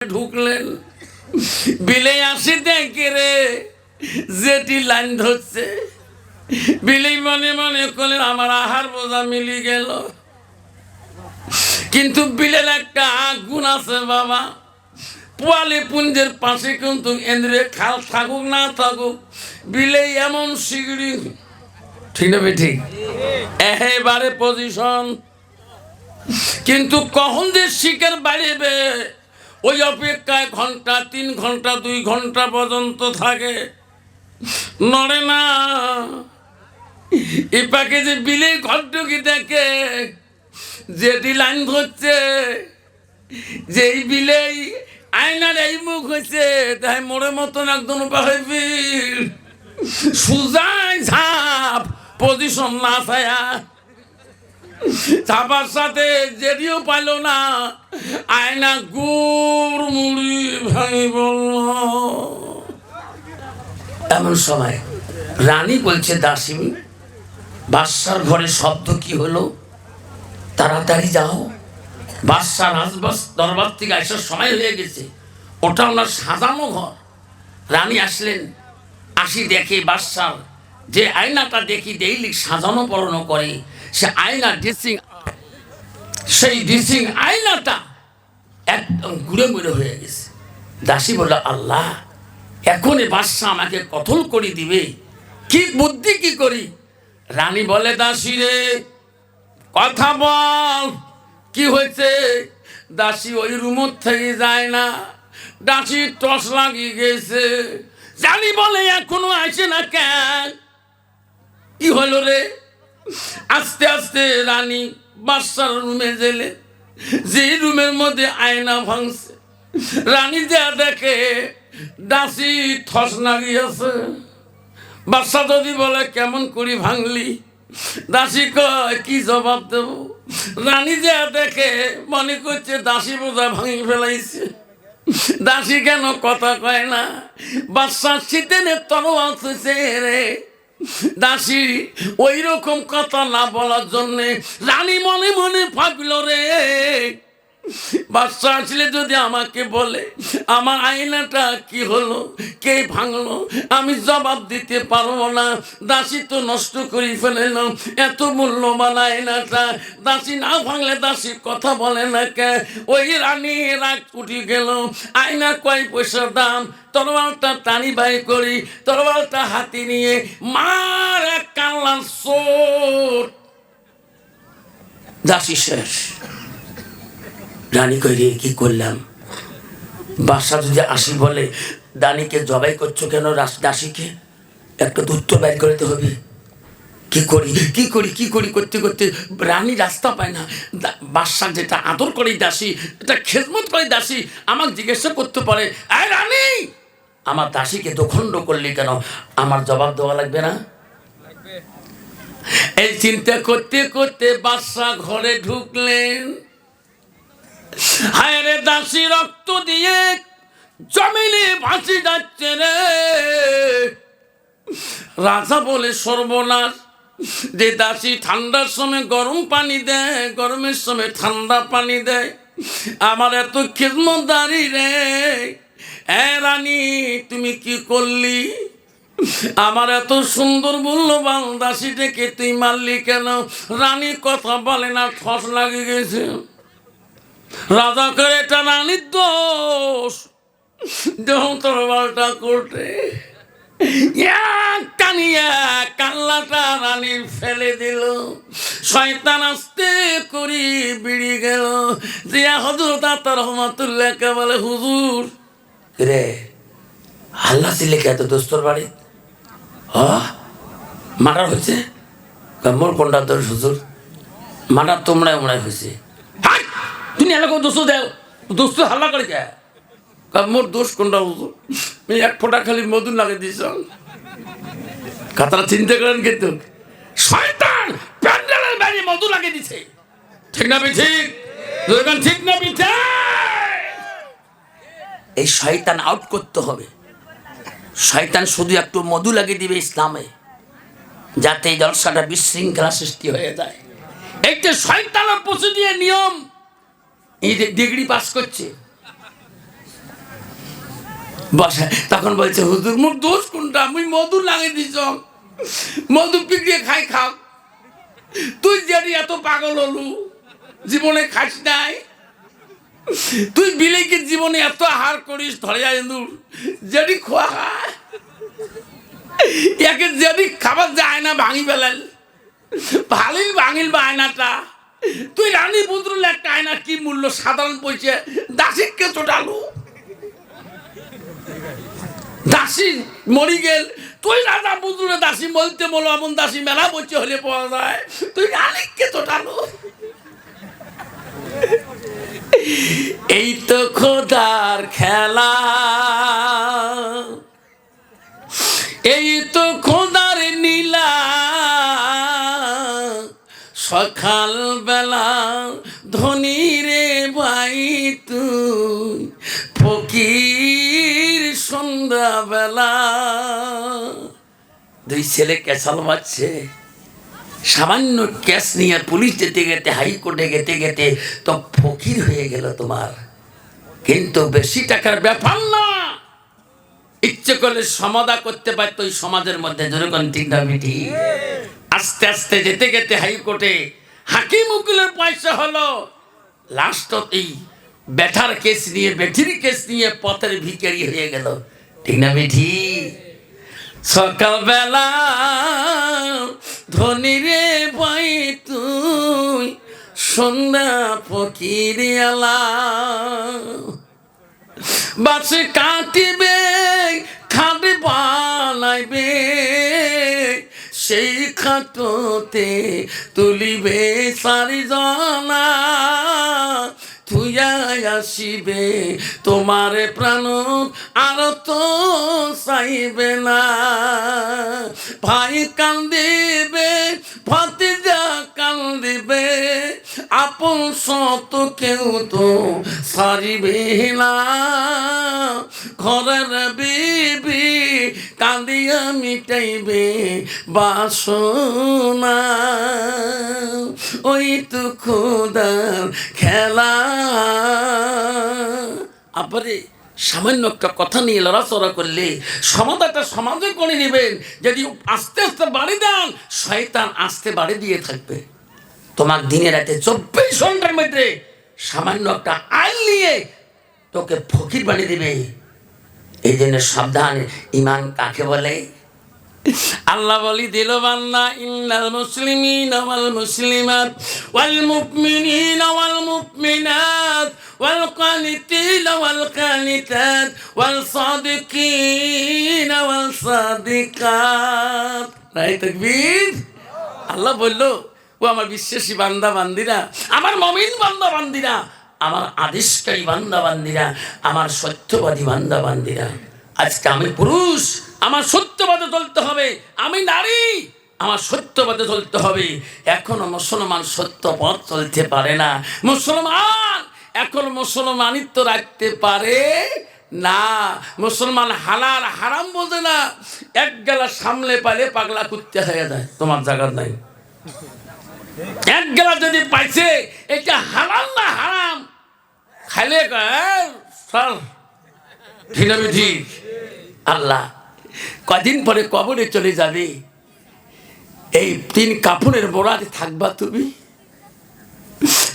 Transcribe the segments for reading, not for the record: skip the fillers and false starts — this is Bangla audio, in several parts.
ঢুকলেন বিলে আসি দেখে রে যেটি লাইন ধরছে বিলেই মনে মনে করলেন আমার আহার বোঝা মিলি গেল। কিন্তু বিলের একটা গুণ আছে বাবা, পোয়ালি পুঞ্জের পাশে কিন্তু এন্দ্রে খাল থাকুক না থাকুক বিলে এমন শিগড়ি, ঠিক না ঠিক এবারে পজিশন। কিন্তু কখন যে শিকার বাড়িবে ওই অপেক্ষায় ঘন্টা 3 ঘন্টা 2 ঘন্টা পর্যন্ত থাকে, নড়ে না। এ পাকে যে বিলে ঘরটুকি দেখে যেটি লাইন ধরছে, যেই বিলেই আয়নার এই মুখ হয়েছে তাই মোড়ের মতন একদম বিল সুজাই ঝাপ পজিশন না ছায়া চাপার সাথে যেটিও পাইল না, আয়না গুড় মুড়ি ভাঙি বলল। এমন সময় রানী বলছে দাসী, বাদশার ঘরে শব্দ কি হলো, তাড়াতাড়ি যাও, বাদশা রাজবাস দরবার থেকে আসার সময় হয়ে গেছে। ওটা ওনার সাজানো ঘর। রানী আসলেন, আসি দেখে বাদশার যে আয়নাটা দেখি ডেইলি সাজানো পড়ানো করে সে আয়না ড্রেসিং, সেই ড্রেসিং আয়নাটা একদম ঘুরে ঘুরে হয়ে গেছে। দাসী বলল আল্লাহ, এখনই বাদশা আমাকে কতল করে দিবে, কি বুদ্ধি কি করি। রানী বলে দাসী রে কথা বল, কি হয়েছে। দাসী ওই রুমের থেকে যায় না, দাসী টস লাগিয়ে গেছে। জানি বলে এখনো আসে না কেন, কি হলো রে। আস্তে আস্তে রানী বাদশার রুমে গেলে, যে রুমের মধ্যে আয়না ভাঙছে, রানী যা দেখে দাসী ঠস লাগিয়েছে। বাদশা যদি বলে কেমন করি ভাঙলি, দাসী কয় কি জবাব দেব। রানী যা দেখে মনে করছে দাসী বোঝা ভাঙি ফেলাইছে। দাসী কেন কথা কয় না, বাদশা শীতের তরোয়াল ছুঁছে রে। দাসী ওই রকম কথা না বলার জন্যে রানী মনে মনে ভাবল রে, বাদশা আসলে যদি আমাকে বলে আমার আয়নাটা কি হলো, কে ভাঙলো, আমি জবাব দিতে পারবো না। দাসী তো নষ্ট করে ফেলল এত মূল্যবান আয়নাটা। দাসী না ভাঙলে দাসী কথা বলে না কে। ওই রানী রাগ উঠে গেল, আয়না কয় পয়সার দাম, তরোয়ালটা টানি বাই করি, তরোয়ালটা হাতে নিয়ে মার এক কান্নার চোট। দাসী শেষ। রানী কইরে কি করলাম। বাদশা যদি আসি বলে রানীকে জবাই করছো কেন, দাসীকে একটা উত্তর বাইর করতে হবে। কি করি কি করি কি করি করতে করতে রানী রাস্তা পায় না। বাদশা যেটা আদর করে দাসী, এটা খেদমত করে দাসী, আমাকে জিজ্ঞাসা করতে পারে আয় রানী আমার দাসীকে দোখণ্ড করলি কেন, আমার জবাব দেওয়া লাগবে না। এই চিন্তা করতে করতে বাদশা ঘরে ঢুকলেন। হায় রে দাসী রক্ত দিয়ে জমিনে ভাসি যাচ্ছে রে। রাজা বলে সর্বনাশ, যে দাসী ঠান্ডার সময় গরম পানি দেয়, গরমের সময় ঠান্ডা পানি দেয়, আমার এত খিদমতদারি রে। রানী তুমি কি করলি, আমার এত সুন্দর মূল্যবান দাসীটাকে তুই মারলি কেন। রানী কথা বলে না, ঠস লাগে গেছে। রাজা করে এটা রানীর দোষ, যখন তরবারটা করতে টানিয়া কাল্লাটা রানীর ফেলে দিল। শয়তান আস্তে করি বিড়ি গেল। জিয়া হযরত আতা রহমাতুল্লাহ কে বলে হুজুর রে হাল্লা ছিলে কে এত দোস্তর বাড়ি মারা হয়েছে। মোর কোনটা দোষ হুজুর, মারা তোমরাই ওমরাই হয়েছে। তুমি এলাকা দোষ দেও, দোষ হাল্লা করে কে, মোর দোষ কোনটা হুজুর, এক ফোঁটা খালি মধু লাগিয়ে দিয়েছ। কথাটা চিন্তা করেন কিন্তু শয়তান প্যান্ডেলের বাইরে মধু লাগিয়ে দিছে, ঠিক না ঠিক, ঠিক না ঠিক। এই শয়তান আউট করতে হবে। শয়তান শুধু একটু মধু লাগিয়ে দিবে ইসলামে, যাতে এই জলসাটা বিশৃঙ্খলা সৃষ্টি হয়ে যায়। এইটা শয়তানের পশু দিয়ে নিয়ম। এই ডিগ্রি পাস করছে বসে তখন বলছে হুজুর মোর দোষ কোনটা, আমি মধু লাগিয়ে দিছ, মধু পিটিয়ে খাই খাও, তুই যেটি এত পাগল হলু জীবনে খাস নাই, তুই বিলেকে জীবনে এত আহার করিস ধরে যায় ইঁদুর যেটি খোয়া খায় একে যেটি খাবার যায় না ভাঙি ফেলাল ভালিল ভাঙিল বা আয়নাটা, তুই রানী পুত্রুল একটা আয়না কি মূল্য সাধারণ পয়সা দাসিককে চোটালু, দাসী মরি গেল, তুই রাজা পুত্রে দাসী বলতে বলো এমন দাসী মেলা বলছে হলে পাওয়া যায়, তুই রানীকে চোটালু। এই তো খোদার খেলা, এই তো খোদার নীলা, সকাল বেলা ধনী রে ভাই তুই ফকির সন্ধ্যা বেলা। দুই ছেলে ক্যাসাল বাজছে, সামান্য ক্যাশ নিয়ে পুলিশ যেতে যেতে হাইকোর্টে যেতে যেতে তো ফকির হয়ে গেল তোমার, কিন্তু বেশি টাকার ব্যাপার না, ইচ্ছে করলে সমাধা করতে পারতো ওই সমাজের মধ্যে, যেরকম ঠিক না মিটি। আস্তে আস্তে যেতে যেতে হাইকোর্টে হাকিম উকিলের পয়সা হলো, লাস্ট এই বেটার কেস নিয়ে বেঠির কেস নিয়ে পথের ভিখারি হয়ে গেল, ঠিক না মিঠি। সকালবেলা ধনী রে ভাই তুই সন্ধ্যা ফকির আলা, বাসে কাটিবে খাট বানাইবে সেই খাটোতে তুলিবে চারিজনা, থুইয়া আসিবে তোমার প্রাণ আর তো চাইবে না, ভাই কান্দিবে ভাতিজা কান্দিবে আপন সত কেউ তো সারিবে না, ঘরের বিবি কান্দিয়া মিটাইবে বাসনা, ওই তো খোদার খেলা। আপরে সামান্য একটা কথা নিয়ে লড়াচড়া করলে সমাধানটা সমাজে করে নেবেন, যদি আস্তে আস্তে বাড়ি দেন শয়তান আস্তে বাড়ি দিয়ে থাকবে, তোমার দিনে রাতে 24 ঘন্টার মধ্যে সামান্য একটা আইন নিয়ে তোকে ফকির বানিয়ে দিবে। এই জন্য সাবধান, ইমান কাকে বলে? আল্লাহ বলি দিল বান্দা ইন্নাল মুসলিমিনা ওয়াল মুসলিমাত ওয়াল মুমিনিনা ওয়াল মুমিনাত ওয়াল কানিতিনা ওয়াল কানিতাত ওয়াল সাদিকিনা ওয়াল সাদিকাত। নাই তাকবীর। আল্লাহ বলল ও আমার বিশ্বাসী বান্দা বান্দিরা, আমার মুমিন বান্দা বান্দিরা, আমার আদেশকারী বান্দা বান্দিরা, আমার সত্যবাদী বান্দা বান্দিরা। আজকে আমি পুরুষ, আমার সত্যবাদে চলতে হবে, আমি নারী, আমার সত্যবাদে চলতে হবে। এখনো মুসলমান সত্য পথ চলতে পারে না, মুসলমান এখন মুসলমানিত্ব রাখতে পারে না, মুসলমান হালাল হারাম বোঝে না, এক গেলা সামলে পাইলে পাগলা কুত্তে হয়ে যায়, তোমার জায়গা নাই। এক গেলা যদি পাইছে এটা হালাল না হারাম খাইলে ঠিক। আল্লাহ কদিন পরে কবরে চলে যাবে, এই 3 কাপড়ের বোড়াতে থাকবা তুমি,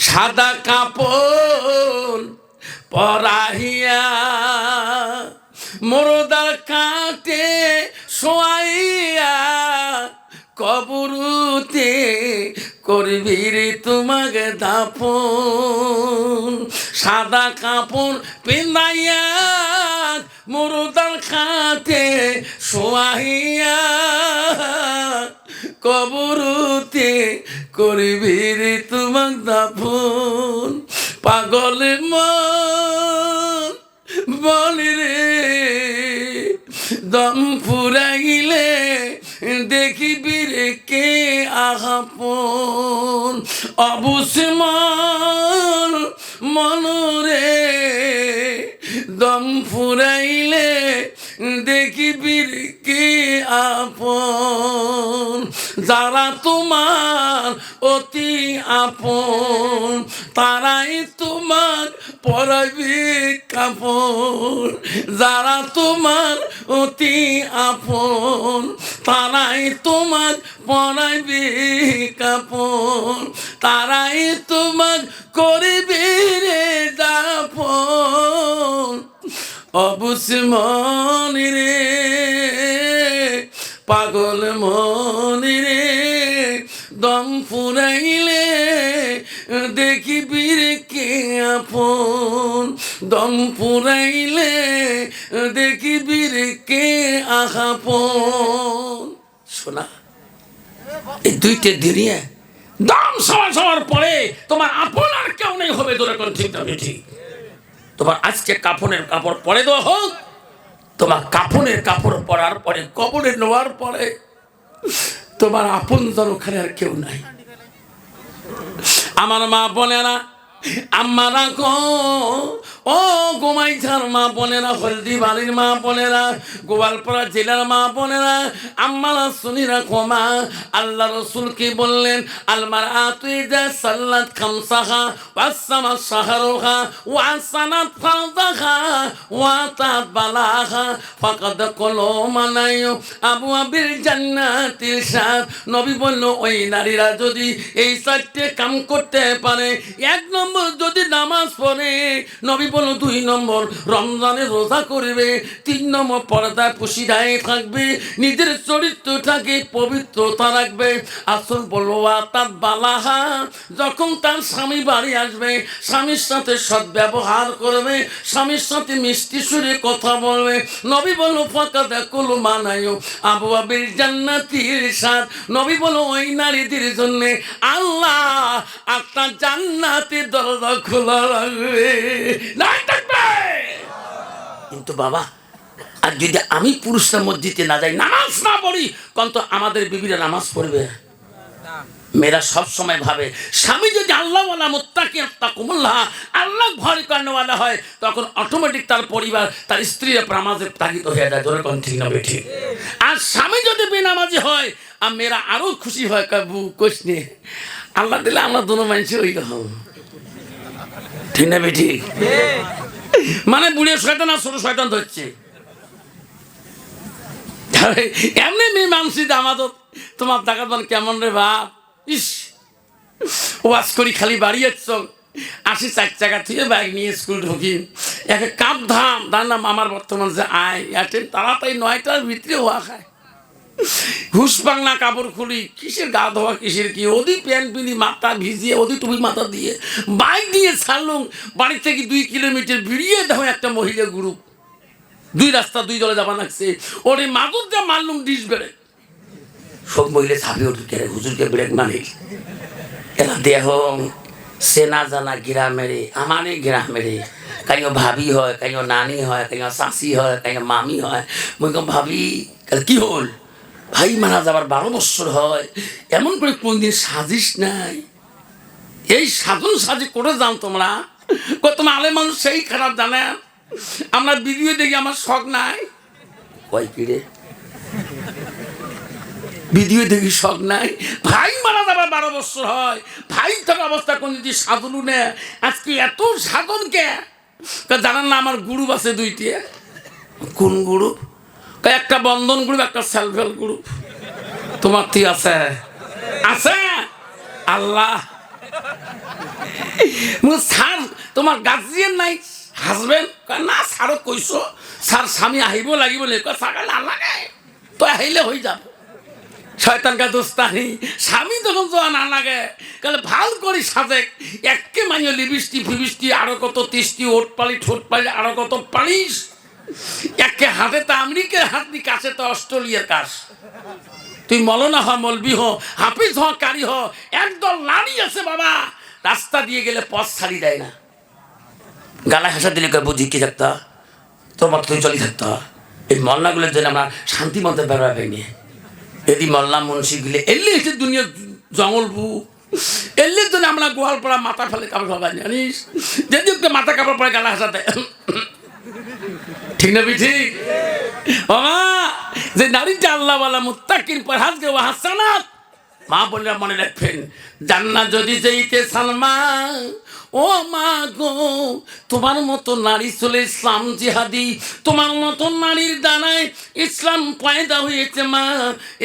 সাদা কাপড় পরাহিয়া মোরদার কাটে শোয়াইয়া কবরুতে করবি রে তোমাকে দাফন, সাদা কাপড় পিন্দাইয়া মুরদার খাতে শোয়াইয়া কবরুতে করবি রে তোমাকে দাফন। পাগল মন বলি রে দম ফুরাইলে দেখিবি রে কে আহাপন, অবুসমান মনরে দম ফুরাইলে দেখিবি কে আপন, যারা তোমার অতি আপন তারাই তোমার পরাইবে কাপড়, যারা তোমার অতি আপন তারাই তোমার পরাইবে কাপড়, তারাই তোমার করিবে রে দাপন। অবুঝ মনি রে পাগল মনি রে, দম ফুরাইলে দেখিবি রে কে আপন, দম ফুরাইলে দেখিবি রে কে আপন। শোনা, এই দুইটা দিনে দম সবার পরে তোমার আপন আর কেউ নেই হবে, তোরা কোন ঠিক না ঠিক। তোমার আজকে কাফনের কাপড় পরে দেওয়া হোক, তোমার কাফনের কাপড় পরার পরে কবরে নেওয়ার পরে তোমার আপন জন ওখানে আর কেউ নাই। আমার মা বোনেরা, আম্মারা গো, ও গোমাইথার মা বোনেরা, হলদি বাড়ির মা বোনেরা, গোয়ালপাড়া জেলার মা বোনেরা, আম্মারা শুনি রাখো মা, আল্লাহ রসুল কি বললেন? আলমার আতুইদা সাল্লাত খামসাহা ওয়াসামা শাহরুহা ওয়াসানাত ফারদাহা ওয়াতাত বালাহা ফাকাদ কলো মানায়ু আবু আবির জান্নাতিল শাহ। নবী বলল, ওই নারীরা যদি এই চারটে কাম করতে পারে, এক নম্বর যদি নামাজ পড়ে, নবী বলল 2 নম্বর রমজানে রোজা করবে, 3 নম্বর পর্দায় পুশিদায় থাকবে, নিজের চরিত্রটাকে পবিত্রতা রাখবে। আসল বলবো তার বালাহা, যখন তার স্বামী বাড়ি আসবে স্বামীর সাথে সদ্ব্যবহার করবে, স্বামীর সাথে মিষ্টি সুরে কথা বলবে। নবী বলল ফাঁকা দেখলো মানায় আবু আবির জান্নাতির সাথ। নবী বলল, ওই নারীদের জন্য আল্লাহ একটা জান্নাতের দরজা খোলা রাখবে। কিন্তু বাবা, আর যদি আমি পুরুষরা মসজিদে না যাই, নামাজ না পড়ি, কন্ত আমাদের বিবিরা নামাজ পড়বে? মেয়েরা সব সময় ভাবে স্বামী যদি আল্লাহওয়ালা মুত্তাকি আত্তাকুমুল্লাহ, আল্লাহ ভয় করেওয়ালা হয়, তখন অটোমেটিক তার পরিবার, তার স্ত্রীরা নামাজে তাগিদ হয়ে যায়। ধরে কোন ঠিক না বেঠিক? আর স্বামী যদি বেনামাজি হয়, আর মেয়েরা আরো খুশি হয়, কাবু কোশ নিয়ে আল্লাহ দিলে আমরা দুনো মানুষই ওই রকম, ঠিক না বেঠিক? মানে বুড়িয়ে শয়তান আর ছোট শয়তান ধরছে। এমনি মেয়ে মানুষই আমাদের তোমার টাকা কেমন রে বাপ, ইস ওয়াজ করি খালি বাড়ি যাচ্ছ, আসি 4 চাকা থেকে বাইক নিয়ে স্কুল ঢুকি, একে কাপ ধাম তার নাম আমার বর্তমান যে আয় অ্যাটেন্ড, তাড়াতাড়ি 9টার ভিতরে হওয়া খায়, হুস বাংলা কাপড় খুলি, কিসের গা ধোয়া কিসের কি, ওদি প্যান্ট পিঁধি মাথা ভিজিয়ে, ওদি টুপি মাথা দিয়ে বাইক দিয়ে ছাড়লুম। বাড়ি থেকে 2 কিলোমিটার বেরিয়ে দেখো একটা মহিলা গ্রুপ, 2 রাস্তা 2 দলে যাবা লাগছে, ওরে মাদুর দিয়ে মারলুম ডিস বেড়ে, সব মহিলা ছাপিয়ে উঠে হুজুরকে ব্রেক মারি। এরা দেহ সেনা জানা গ্রামেরে, আমারই গ্রামেরে, কাইও ভাবি হয়, কাইও নানি হয়, কাইও শাশি হয়, কাইও মামি হয়। মুই ভাবি কি হল ভাই, মারা যাবার 12 বছর হয়, এমন করে কোনদিন সাজিস নাই? এই সাধন সাজি করে যাও তোমরা, তোমার আলে মানুষ সেই খারাপ জানে। আমরা ভিডিও দেখি, আমার শখ নাই, কয় কিরে ভিডিও দেখি শখ নাই? ভাই মারা যাবার 12 বছর হয়, ভাই থাকা অবস্থা কোন যদি সাধন নে, আজকে এত সাধন কে? জানান না আমার গ্রুপ আছে 2টি। কোন গ্রুপ? একটা বন্ধন গ্রুপ, একটা সেলফ হেল্প গ্রুপ। তোমার কি আছে? আছে আল্লাহ। স্যার তোমার গার্জিয়ান নাই, হাজবেন্ড না? স্যারও কইছো স্যার স্বামী আহিব লাগিব, সাকাল নালাগে তো আহিলে হয়ে যাব। শয়তান কা দোস্তানি, স্বামী তখন তো না লাগে, কালে ভাল করি সাজে একে মানিয়ে লিবিষ্টি ফিবিষ্টি, আরো কত তিষ্টি, ওট পালি ঠোঁট পালি, আরো কত পালিস, একে হাতে তো আমেরিকার হাত নি, কাছে তো অস্ট্রেলিয়ার কাশ। তুই মলনা হ, মলবি হ, হাফিজ হ, কারি হ, একদল নারী আছে বাবা, রাস্তা দিয়ে গেলে পথ ছাড়ি দেয় না, গালায় হাসা দিলে বুঝি কি থাকতা, তোর মতো তুই চলি থাকতা। এই মলনাগুলোর জন্য আমরা শান্তি মতো বেরোয়া পাইনি। এদি মল্লা মুন্সিগুলি এলে এসে দুনিয়া জঙ্গল বু, এলের জন্য আমরা গোয়াল পড়া মাথা ফেলে কাপড় ফেলা জানিস, যদি মাথা কাপড় পরে গালা হাসাতে ঠিক না ঠিক? বাবা, যে নারীটা আল্লাহ ওয়ালা মুত্তাকিন পরহেজগার ওয়া হাসানাত, মা বললেন মনে রাখবেন, জান্নাত যদি যেতে সালমা, ও মা গো, তোমার মতো নারী চলে ইসলাম জিহাদি, তোমার মতো নারীর দ্বারায় ইসলাম পয়দা হয়েছে মা,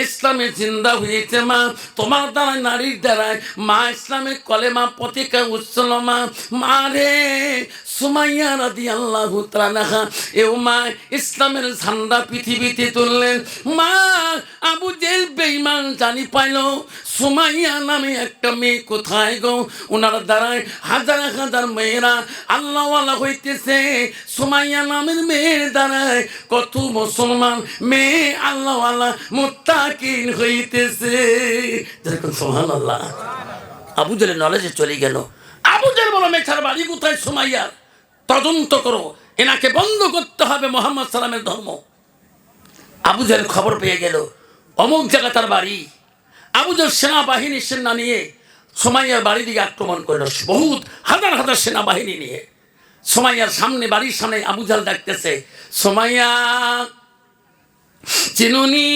ইসলামে জিন্দা হয়েছে মা, তোমার দ্বারায় নারীর দ্বারায় মা ইসলামের কলেমা পতিকা উচ্চল মা। মা রে সুমাইয়া রাদিয়াল্লাহু তাআলা এও মা ইসলামের ঝান্ডা পৃথিবীতে তুললেন। মা আবু জেল বেঈমান জানি পাইল সুমাইয়া নামে একটা মেয়ে কোথায় গো, ওনার দ্বারায় হাজার হাজার মেয়েরা আল্লাহওয়ালা হইতেছে। সুমাইয়া নামের মেয়ের দ্বারায় কত মুসলমান মেয়ে আল্লাহওয়ালা মুত্তাকিন হইতেছে। যেরকম সুবহানাল্লাহ। আবু জেলের নলেজে চলে গেল। আবু জেল বলো মেয়েটার বাড়ি কোথায় সুমাইয়ার, তদন্ত করো, এনাকে বন্ধ করতে হবে মোহাম্মদ সালামের ধর্ম। আবু জেল খবর পেয়ে গেল অমুক জায়গা তার বাড়ি। আবু জেল সেনাবাহিনী সেনা নিয়ে সুমাইয়ার বাড়ির দিকে আক্রমণ করল, বহুত হাজার হাজার সেনাবাহিনী নিয়ে। সুমাইয়ার সামনে, বাড়ির সামনে আবু জেল ডাকতেছে, সুমাইয়া চিনুনি,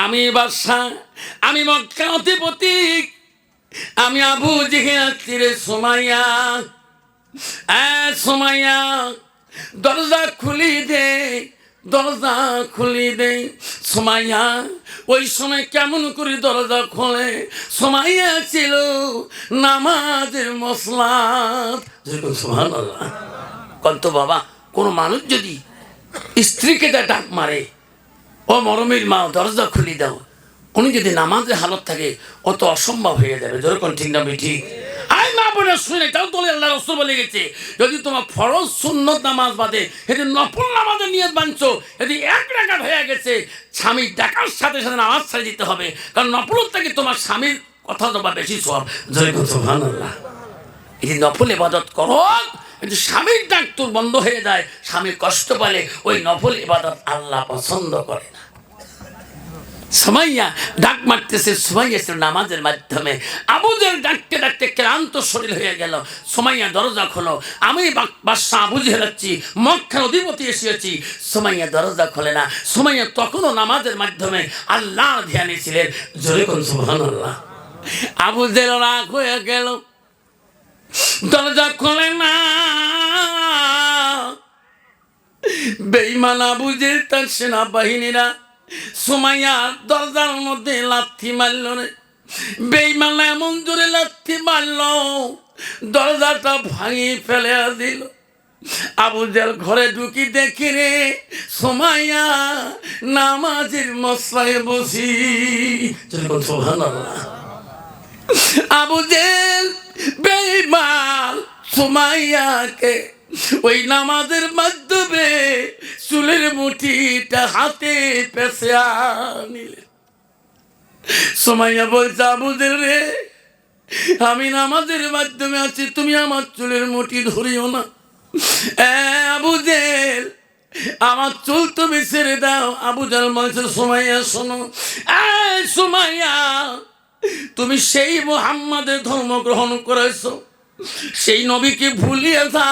আমি বাদশা, আমি মক্কার অধিপতি, আমি আবু জেহেল আছি রে সুমাইয়া। সুমাইয়া দরজা খুলি দে, দরজা খুলি দে। সুমাইয়া ওই সময় কেমন করে দরজা খোলে? সুমাইয়া ছিল নামাজের মসলাত। সুবহানাল্লাহ। কন্ত বাবা, কোন মানুষ যদি স্ত্রীকে ডাক মারে, ও মরমের মা দরজা খুলি দাও, উনি যদি নামাজের হালত থাকে অত অসম্ভব হয়ে যাবে। যেরকম ঠিক না ঠিক? আই মা বলে শুনে তাও তো আল্লাহ রাসূল বলে গেছে, যদি তোমার ফরজ সুন্নত নামাজ বাদে এটি নফল নামাজের নিয়ত বানছো, যদি এক রাকাত হয়ে গেছে, স্বামী ডাকার সাথে সাথে নামাজ ছেড়ে দিতে হবে, কারণ নফলত থেকে তোমার স্বামীর কথা তোমার বেশি সওয়াব। যেরকম সুবহানাল্লাহ। এটি নফল ইবাদত করো, কিন্তু স্বামীর ডাক তোর বন্ধ হয়ে যায়, স্বামী কষ্ট পেলে ওই নফল ইবাদত আল্লাহ পছন্দ করে না। সুমাইয়া ডাক মারতেছে, সুমাইয়া ছিল নামাজের মাধ্যমে। আবু জেহেল ডাকতে ডাকতে ক্লান্ত শরীর হয়ে গেল। সুমাইয়া দরজা খোলো, আমি বাদশা আবু জেহেল আছি, মক্কার অধিপতি এসেছি। সুমাইয়া দরজা খোলে না। সুমাইয়া তখনও নামাজের মাধ্যমে আল্লাহর ধ্যানে ছিলেন। জোরে কোন সুবহানাল্লাহ। আবু জেহেল রাগ হয়ে গেল, দরজা খোলে না। বেঈমান আবু জেহেল তার সেনাবাহিনীরা সুমাইয়ার দরজার মধ্যে লাথি মারল রে। বেঈমান এমন জোরে লাথি মারল, দরজাটা ভাঙিয়ে ফেলে দিল। আবু জেহেল ঘরে ঢুকি দেখি রে সুমাইয়া নামাজের মসলায় বসি। সুবহানাল্লাহ। আবু জেহেল বেঈমান সুমাইয়াকে ওই নামাজের মাধ্যমে চুলের মুঠিটা হাতে পেঁচে আনিলেন। সুমাইয়া বলছে, আবু জেহেল রে, আমি নামাজের মাধ্যমে আছি, তুমি আমার চুলের মুঠি ধরিও না। আবু জেহেল আমার চুল তুমি ছেড়ে দাও। আবু জেহেল বলছে, সুমাইয়া শোনো, সুমাইয়া তুমি সেই মুহাম্মাদের ধর্ম গ্রহণ করেছো, সেই নবীকে ভুলিয়ে যা।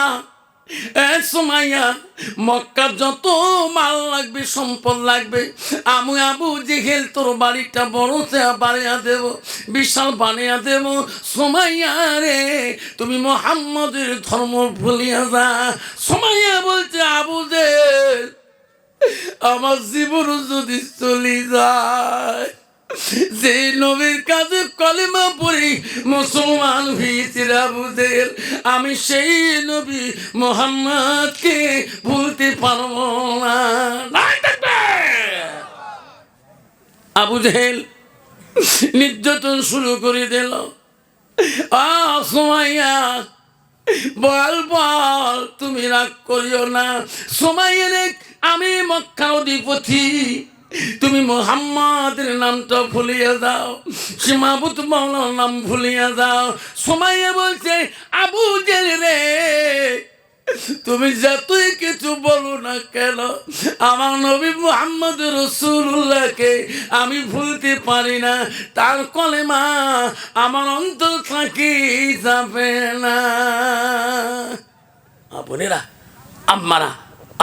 সুমাইয়া মক্কা যত মাল লাগবে, সম্পদ লাগবে, আমি আবু জেহেল তোর বাড়িটা বড় বানিয়ে দেব, বিশাল বানিয়ে দেব। সুমাইয়া রে, তুমি মুহাম্মাদের ধর্ম ভুলিয়ে যা। সুমাইয়া বলছে, আবু জেহেল আমার জীবন যদি চলে যায়, যে নবীর কাছে কলেমা পড়ি মুসলমান হয়েছে আবু জেহেল, আমি সেই নবী মুহাম্মদকে ভুলতে পারবো না। আবু জেহেল নির্যাতন শুরু করে দিল। সুমাইয়া বল বল, তুমি রাগ করিও না। সুমাইয়া রে, আমি মক্কার অধিপতি, তুমি মুহাম্মাদের নামটা ভুলিয়ে যাও, সে মাবুদ মাওলার নাম ভুলিয়ে যাও। সুমাইয়া বলছে, আবু জেহেল রে, তুমি যতই কিছু বলো না কেন, আমার নবী মুহাম্মদ রাসূলুল্লাহকে আমি ভুলতে পারি না, তার কলেমা আমার অন্তর থাকি যাবে না। বোনেরা, আম্মারা,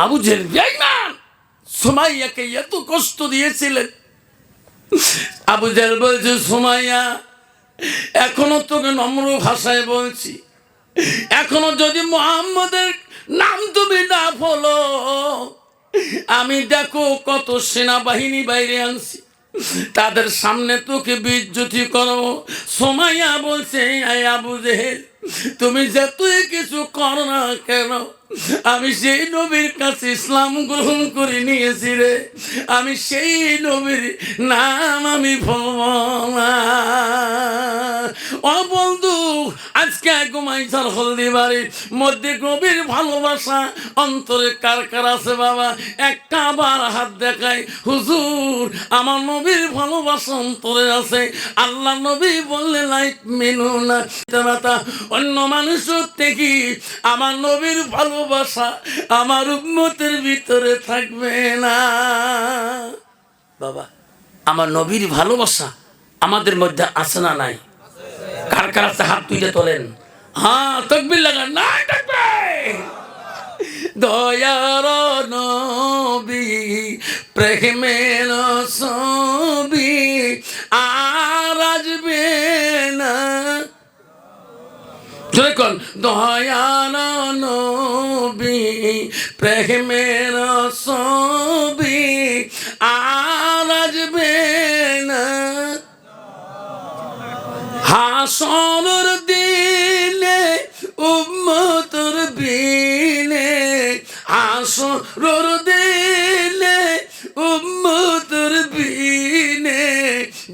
আবু জেহেল বেঈমান সুমাইয়াকে এত কষ্ট দিয়েছিলেন। আবু জেহেল বলছে, সুমাইয়া এখনো তোকে নম্র ভাষায় বলছি, এখনো যদি মুহাম্মদের নাম তুমি না বলো, আমি দেখো কত সেনাবাহিনী বাইরে আনছি, তাদের সামনে তোকে বিজ্জতি করো। সুমাইয়া বলছে, আবু জেহেল তুমি যতই কিছু করো না কেন, আমি সেই নবীর কাছে ইসলাম গ্রহণ করে নিয়েছি রে, আমি সেই নবীর নাম আমি বলব না। ও বন্ধু, আজকে ঘুমাইছার হলদিবাড়ির মধ্যে গভীর ভালোবাসা অন্তরে কার কার আছে বাবা? একটা আবার হাত দেখায়। হুজুর আমার নবীর ভালোবাসা অন্তরে আছে। আল্লাহ নবী বললে লাইট মেনু না মাতা অন্য মানুষের থেকে আমার নবীর ভালোবাসা আমার উম্মতের ভিতরে থাকবে না। বাবা আমার নবীর ভালোবাসা আমাদের মধ্যে আছে না নাই? কার কার আছে হাত তুলে তোলেন। হ্যাঁ তাকবীর লাগান, নাই তাকবীর। দয়ার নবী প্রেমের ছবি আর আসবে না। যখন দয়ার নবী প্রেমের ছবি আর আসবে না। হাসরের দিনে উম্মতের বিনে, হাসরের দিনে উম্মতের বিনে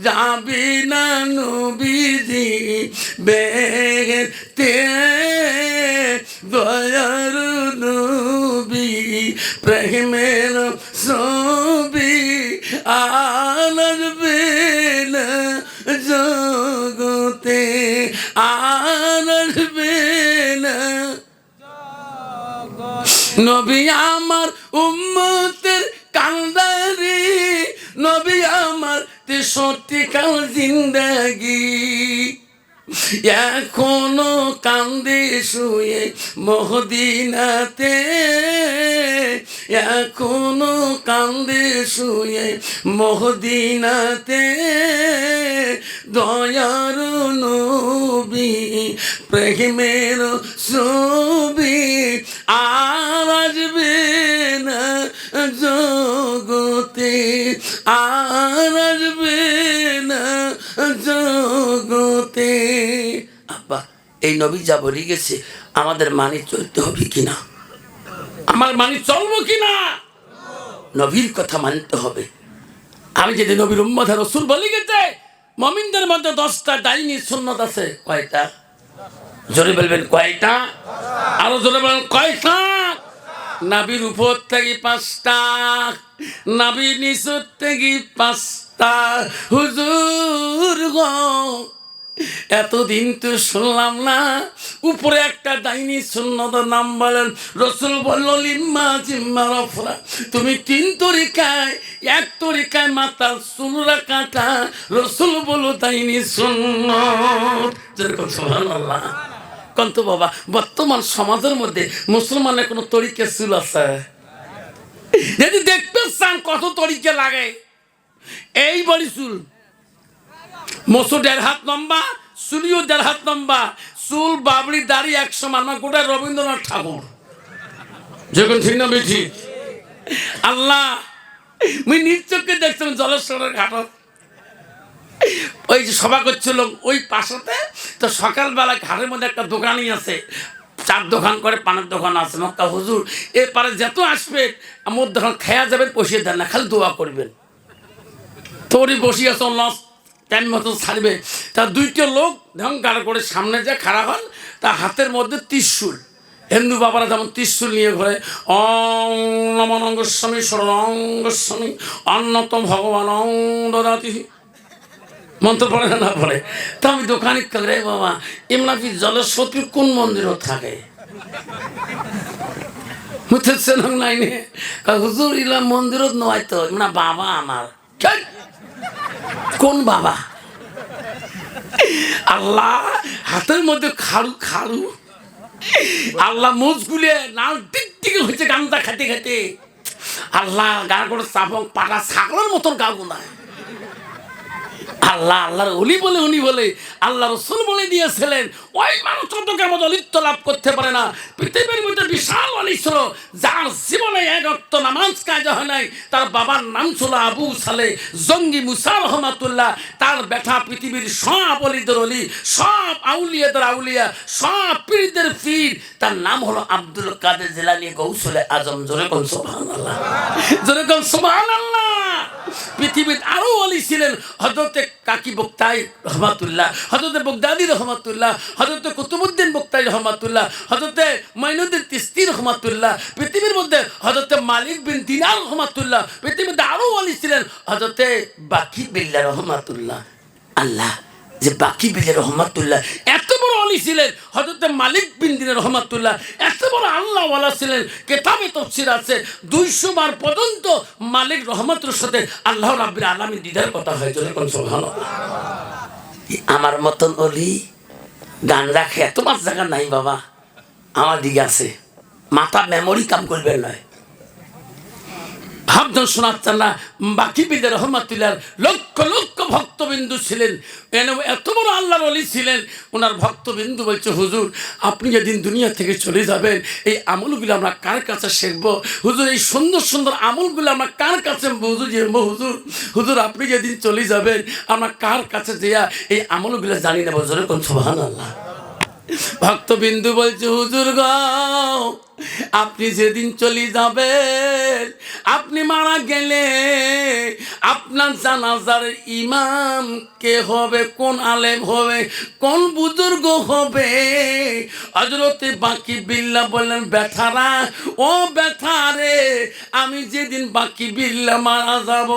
যাবি না নবীজি বেহেশতে। দয়ার নবী প্রেমের ছবি আনবে না জগতে, আনবে না। নবী আমার উম্মতের কান্দারি, নবী আমার 63 কাল জিন্দেগি, এখনো কান্দে শুয়ে মদিনাতে, এখনো কান্দে শুয়ে মদিনাতে। দয়ার নবী প্রেমের ছবি আর আসবে না জগতে, আর আসবে না জগতে। আব্বা এই নবী যা বলে গেছে আমাদের মানি চলতে হবে কিনা? আমার মানি চলবো কিনা? নবীর কথা মানতে হবে। আমি যদি নবীর উম্মত রাসূল বলে গেছে মুমিনদের মধ্যে 10টা ডাইনি সুন্নাত আছে। কয়টা? জোরে বলবেন কয়টা? আরো জোরে বলবেন কয়টা? নবীর উপর থেকে 5টা, নবীর নিচের থেকে 5টা। হুজুর গো এতদিন তো শুনলাম না, উপরে একটা ডাইনি সুন্নতের নাম বলেন। রাসূল বলল লিম্মা জিম্মা রফরা, তুমি 3 তরিকায়, এক তরিকায় মাথার চুলরা কাটা। রাসূল বলল ডাইনি সুন্নত। যেরকম সুবহানাল্লাহ। কিন্তু বাবা বর্তমান সমাজের মধ্যে মুসলমানের কোনো তরিকা চুল আছে? যদি দেখতে চান কত তরিকা লাগে, এই বড়ি চুল, মোসো 1.5 হাত লম্বা, চুলিও 1.5 হাত লম্বা, চুল বাবলি দাড়ি 1 সমান। আমার গোটা রবীন্দ্রনাথ ঠাকুর যখন ঠিক না বেঠি। আল্লাহ মুই নিজ চোখে দেখছিলাম জলেশ্বরের ঘাটত, ওই যে সভা করছিল ওই পাশাতে। তো সকালবেলা ঘাটের মধ্যে একটা দোকানই আছে, 4 দোকান করে, পানের দোকান আছে। মক্কা হুজুর এরপরে যত আসবে আমার দোকান খেয়া যাবেন, বসিয়ে দেন না, খালি দোয়া করবেন। তোরই বসিয়ে আছো লস টাইম মতো ছাড়বে। তার 2টা লোক ঢঙ্কার করে সামনে যে খাড়া হন, তার হাতের মধ্যে ত্রিশূল। হিন্দু বাবারা যেমন ত্রিশূল নিয়ে ঘরে অং নমঃ গোস্বামী শরণং গোস্বামী অন্যতম ভগবান অং দদাতি মন্ত্র পড়ে না পড়ে। তা আমি দোকানে রে বাবা এমনাফি জলেশ্বরী কোন মন্দিরও থাকে নাইনে হুজুর ইলাম মন্দিরত নয় তো না বাবা আমার। কোন বাবা? আল্লাহ হাতের মধ্যে খাড়ু খাড়ু আল্লাহ মুজ গুলিয়ে নাল টিকটিকি হয়েছে গান্দা খেতে খেতে। আল্লাহ গা করে চাপক পাটা ছাগলের মতন গা গুনায়। আল্লাহ আল্লাহর অলি বলে উনি বলে আল্লাহ রসুল বলে দিয়েছিলেন ওই মানুষ তোকে মতো অলিত্ব লাভ করতে পারে না। পৃথিবীর মধ্যে বিশাল অলি ছিল, যার জীবনে এক ওয়াক্ত নামাজ কাজা হয় নাই। তার বাবার নাম ছিল আবু সালে জঙ্গি মুসা রহমাতুল্লাহ। তার ব্যথা পৃথিবীর সব অলিদের অলি, সব আউলিয়াদের আউলিয়া, সব পীরদের পীর। তার নাম হলো আব্দুল কাদের জিলানী গৌসুলে আজম। জোরে কোন সুবহানাল্লাহ, জোরে কোন সুবহানাল্লাহ। পৃথিবীর আরো অলি ছিলেন হযরতে কাকি বক্তাই রহমাতুল্লাহ, হযরতে বগদাদি রহমাতুল্লাহ, হযরতে কুতুবউদ্দিন বক্তাই রহমাতুল্লাহ, হযরতে মাইনুদ্দিন চিশতি রহমাতুল্লাহ। পৃথিবীর মধ্যে হযরতে মালিক বিন দিনার রহমাতুল্লাহ। পৃথিবীতে আরো অলি ছিলেন হযরতে বাকি বিল্লাহ রহমাতুল্লাহ। আল্লাহ যে বাকি বিল্লাহ রহমাতুল্লাহ এত বড় অলি ছিলেন, হযরতে মালিক বিন দিনার রহমাতুল্লাহ এত বড় আল্লাহ ওয়ালা ছিলেন। কিতাবে তাফসীর আছে 200 বার পর্যন্ত মালিক রহমতের সাথে আল্লাহ রাব্বুল আলামিন দিদার কথা হয়। জোরে কোন সুবহানাল্লাহ। আমার মতন অলি গান রাখে এত মাস জায়গা নাই বাবা, আমার দিকে আছে। মাথা মেমোরি কাম করবে নয়। ভাবজন শোনাচ্ছেন না, বাকি বিল্লাহ রহমাতুল্লাহ লক্ষ লক্ষ ভক্তবিন্দু ছিলেন। এত বড় আল্লাহর ওলি ছিলেন। ওনার ভক্তবিন্দু বলছে হুজুর আপনি যেদিন দুনিয়া থেকে চলে যাবেন এই আমলগুলো আমরা কার কাছে শিখবো হুজুর? এই সুন্দর সুন্দর আমলগুলো আমরা কার কাছে হুজুর? হুজুর আপনি যেদিন চলে যাবেন আমরা কার কাছে যেয়া এই আমলগুলো জানি না। হুজুরে কোন সুবহানাল্লাহ। ভক্তবিন্দু বলছে হুজুর গো আপনি যেদিন চলে যাবেন, আপনি মারা গেলে আপনার জানাজার ইমাম কে হবে, কোন আলেম হবে, কোন বুজুর্গ হবে? হযরতে বাকি বিল্লাহ বললেন বেঠারা, ও বেঠারে, আমি যেদিন বাকি বিল্লাহ মারা যাব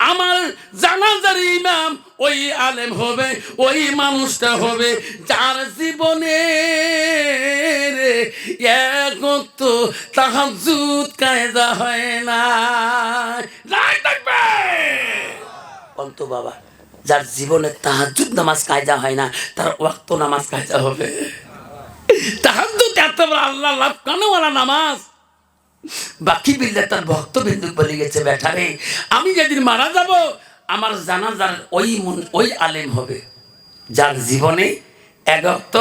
আমার জানাজার ইমাম ওই আলেম হবে, ওই মানুষটা হবে যার জীবনে এক ওয়াক্ত তাহাজ্জুদ কায়দা হয় না। অন্ত বাবা, যার জীবনে তাহাজ্জুদ নামাজ কায়দা হয় না তার ওয়াক্ত নামাজ কায়দা হবে। তাহাজ্জুদ এত বড় আল্লাহ লাভ কানওয়ালা নামাজ। বাকি বিল্লাহ তার ভক্তবিন্দু বলে গেছে বেঠারে, আমি যেদিন মারা যাব আমার জানাজার ওই আলেম হবে যার জীবনে এক ওয়াক্ত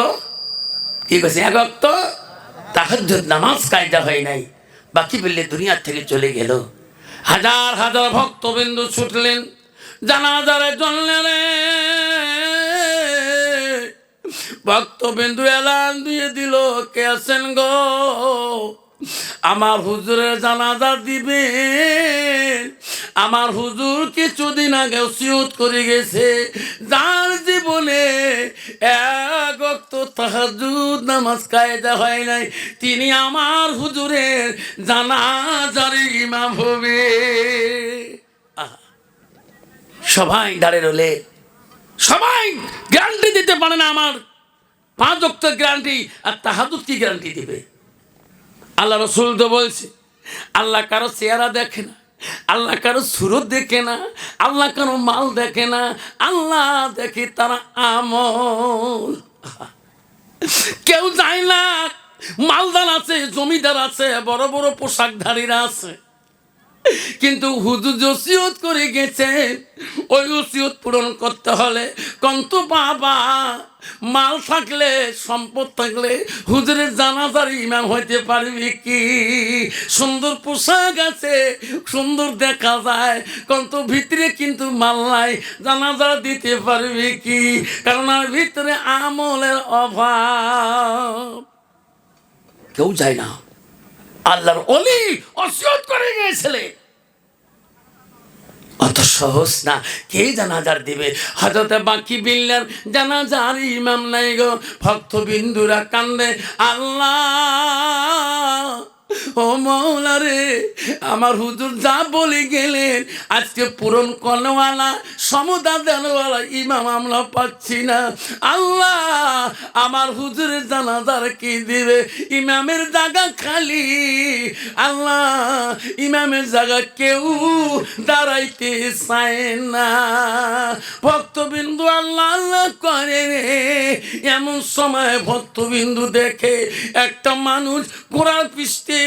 কি কইছে এক ওয়াক্ত তাহাজ্জুদ নামাজ কায়দা হয় নাই। বাকি বিল্লাহ দুনিয়া থেকে চলে গেল। হাজার হাজার ভক্তবিন্দু ছুটলেন জানাজারে জন্য। ভক্তবিন্দু এলান দিয়ে দিল, কে আছেন গো? আমার হুজুরের জানাজা দিবেন। আমার হুজুর কিছুদিন আগে ওসিয়ত করে গেছে যার জীবনে এক ওয়াক্ত তাহাজ্জুদ নামাজ কায়দা হয় নাই তিনি আমার হুজুরের জানাজার ইমাম হবে। সবাই দাঁড়িয়ে রইলে, সবাই গ্যারান্টি দিতে পারে না আমার 5 ওয়াক্ত গ্যারান্টি, আর তাহাজ্জুদ কি গ্যারান্টি দিবে? আল্লাহ রসুল তো বলছে আল্লাহ কারো চেহারা দেখে না, আল্লাহ কারো সুরত দেখে না, আল্লাহ কারো মাল দেখে না, আল্লাহ দেখে তারা আমল। কেউ যায় না, মালদার আছে, জমিদার আছে, বড় বড় পোশাকধারীরা আছে, কিন্তু হুজুর ওসিয়ত করে গেছে ওই ওসিয়ত পূরণ করতে হলে কন্ত বাবা মাল থাকলে সম্পদ থাকলে হুজুরের জানাজার ইমাম হইতে পারবি কি? সুন্দর পোশাক আছে, সুন্দর দেখা যায়, কন্ত ভিতরে কিন্তু মাল নাই, জানাজা দিতে পারবি কি? কারণ ভিতরে আমলের অভাব। কেউ যায় না। আল্লাহর ওলি ওসিয়ত করে গিয়েছিলে, অত সহজ না। কে জানাজার দিবে? হযরতে বাকি বিল্লাহর জানাজার ইমাম নাই গো। ভক্তবিন্দুরা কান্দে, আল্লাহ ও মওলা রে, আমার হুজুর যা বলে গেলেন আজকে পূরণ করনেওয়ালা সমদা দেনওয়ালা ইমাম আমরা পাচ্ছি না। আল্লাহ, আমার হুজুরের জানাজার কি দিবে? ইমামের জায়গা খালি। আল্লাহ, ইমামের জায়গা কেউ দাঁড়াইতে চায় না। ভক্তবিন্দু আল্লাহ আল্লাহ করে রে, এমন সময় ভক্তবিন্দু দেখে একটা মানুষ ঘোড়ার পিষ্টে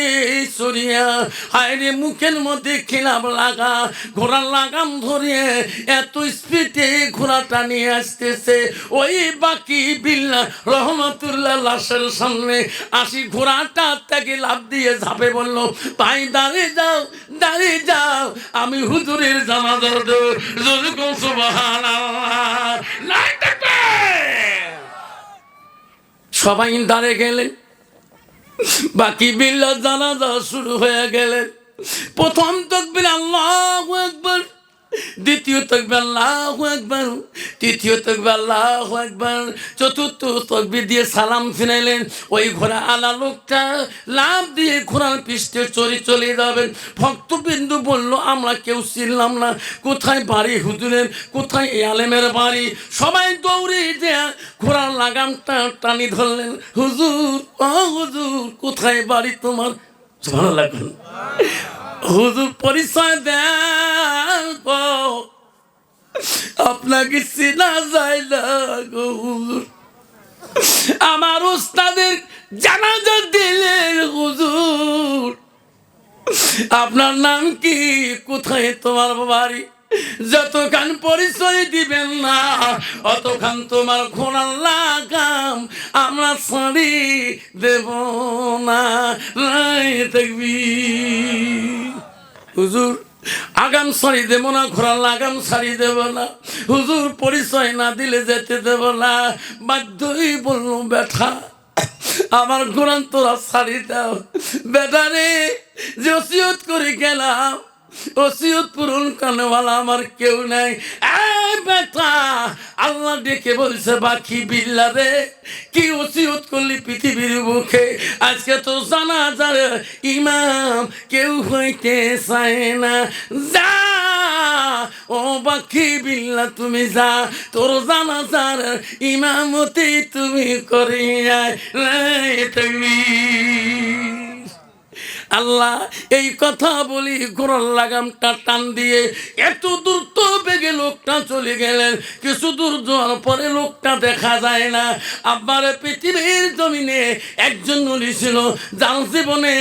চড়িয়া, হায় রে মুখের মধ্যে খিলাপ লাগা, ঘোড়ার লাগাম ধরিয়ে এত স্পিডে ঘোড়াটা নিয়ে আসতেছে। ওই বাকি বিল্লা রহমতুল্লাহ লাশের সামনে আসি ঘোড়াটা তাকে লাফ দিয়ে ঝাঁপে বলল, ভাই দাঁড়িয়ে যাও, দাঁড়িয়ে যাও, আমি হুজুরের জানাজা দেব। সুবহানাল্লাহ। সবাই দাঁড়িয়ে গেলেন, বাকি বিল্লা জানাজা শুরু হয়ে গেলেন। প্রথম তাকবীর আল্লাহু আকবার, দ্বিতীয় তাকবীর আল্লাহু আকবার, তৃতীয় তাকবীর আল্লাহু আকবার, চতুর্থ তাকবীর দিয়ে সালাম ফিরাইলেন। ওই ঘোড়া আলা লোকটা লাফ দিয়ে ঘোড়ার পৃষ্ঠে চলে যাবেন। ভক্তবিন্দু বলল, আমরা কেউ চিনলাম না, কোথায় বাড়ি হুজুরের, কোথায় এই আলেমের বাড়ি? সবাই দৌড়ে যে ঘোড়ার লাগামটা টানি ধরলেন। হুজুর, ও হুজুর, কোথায় বাড়ি তোমার? ভালো লাগলো। হুজুর পরিচয় দেন, আপনাকে চেনা যায় না গো হুজুর। আমার উস্তাদের জানাজা দিলেন হুজুর। আপনার নাম কি? কোথায় তোমার বাড়ি? যতক্ষণ পরিচয় দিবেন না অতক্ষণ তোমার ঘোড়ার লাগাম আমরা ছাড়ি দেব না। হুজুর, আগাম ছাড়ি দেব না, ঘোড়ার লাগাম ছাড়ি দেব না। হুজুর পরিচয় না দিলে যেতে দেব না। বাধ্যই বললো, বেঠা আমার ঘোড়ান তোরা ছাড়ি দাও। বেটা রে, যে ওসিয়ত করে গেলাম, ওসিয়ত পূরণ করনেওয়ালা আমার কেউ নাই। বেটা, আল্লাহ ডেকে বলছে, বাকি বিল্লা রে, কি ওসিয়ত করলি পৃথিবীর বুকে? আজকে তো জানাজার ইমাম কেউ হইতে চায় না। যা ও বাকি বিল্লা, তুমি যা, তোর জানাজার ইমামতি তুমি করিয়া। আল্লাহ, এই কথা বলি ঘোড়ার লাগামটা টান দিয়ে এত দূর তো বেগে লোকটা চলে গেলেন। কিছু দূর যাওয়ার পরে লোকটা দেখা যায় না। আবার পৃথিবীর জমিনে একজন নলি ছিল, যার জীবনে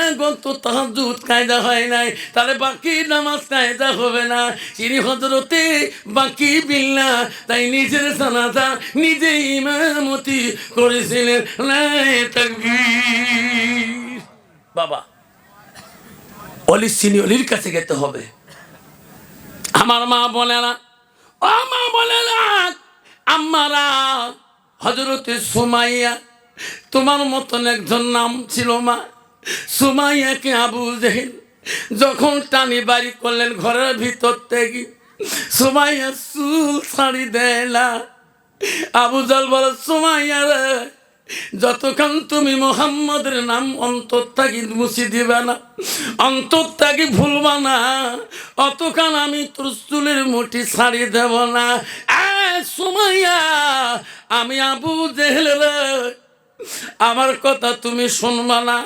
একগত তাহাজ্জুদ কায়দা হয় নাই, তাহলে বাকি নামাজ কায়দা হবে না। তিনি হযরতে বাকি বিল্লাহ, তাই নিজের জানাজা নিজে ইমামতি করেছিলেন। নারে তাকবীর। বাবা, অলি চিনি অলির কাছে যেতে হবে। আমার মা বলে না, ও মা বলে না, আমারা হযরতে সুমাইয়া, তোমার মতন একজন নাম ছিল মা। সুমাইয়াকে আবু জেহেল যখন টানি বাড়ি করলেন ঘরের ভিতর থেকে, সুমাইয়া চুল ছাড়ি দেয় না। আবু জাল বলে, সুমাইয়া রে, যতক্ষণ তুমি মোহাম্মদের নাম অন্তর থাকি মুছি দিবে না, অন্তর থাকি ভুলবা না, অতক্ষণ আমি তোর চুলের মুঠি ছাড়ি দেব না। সুমাইয়া, আমি আবু জেহেল রে, আমার কথা তুমি শুনবা না।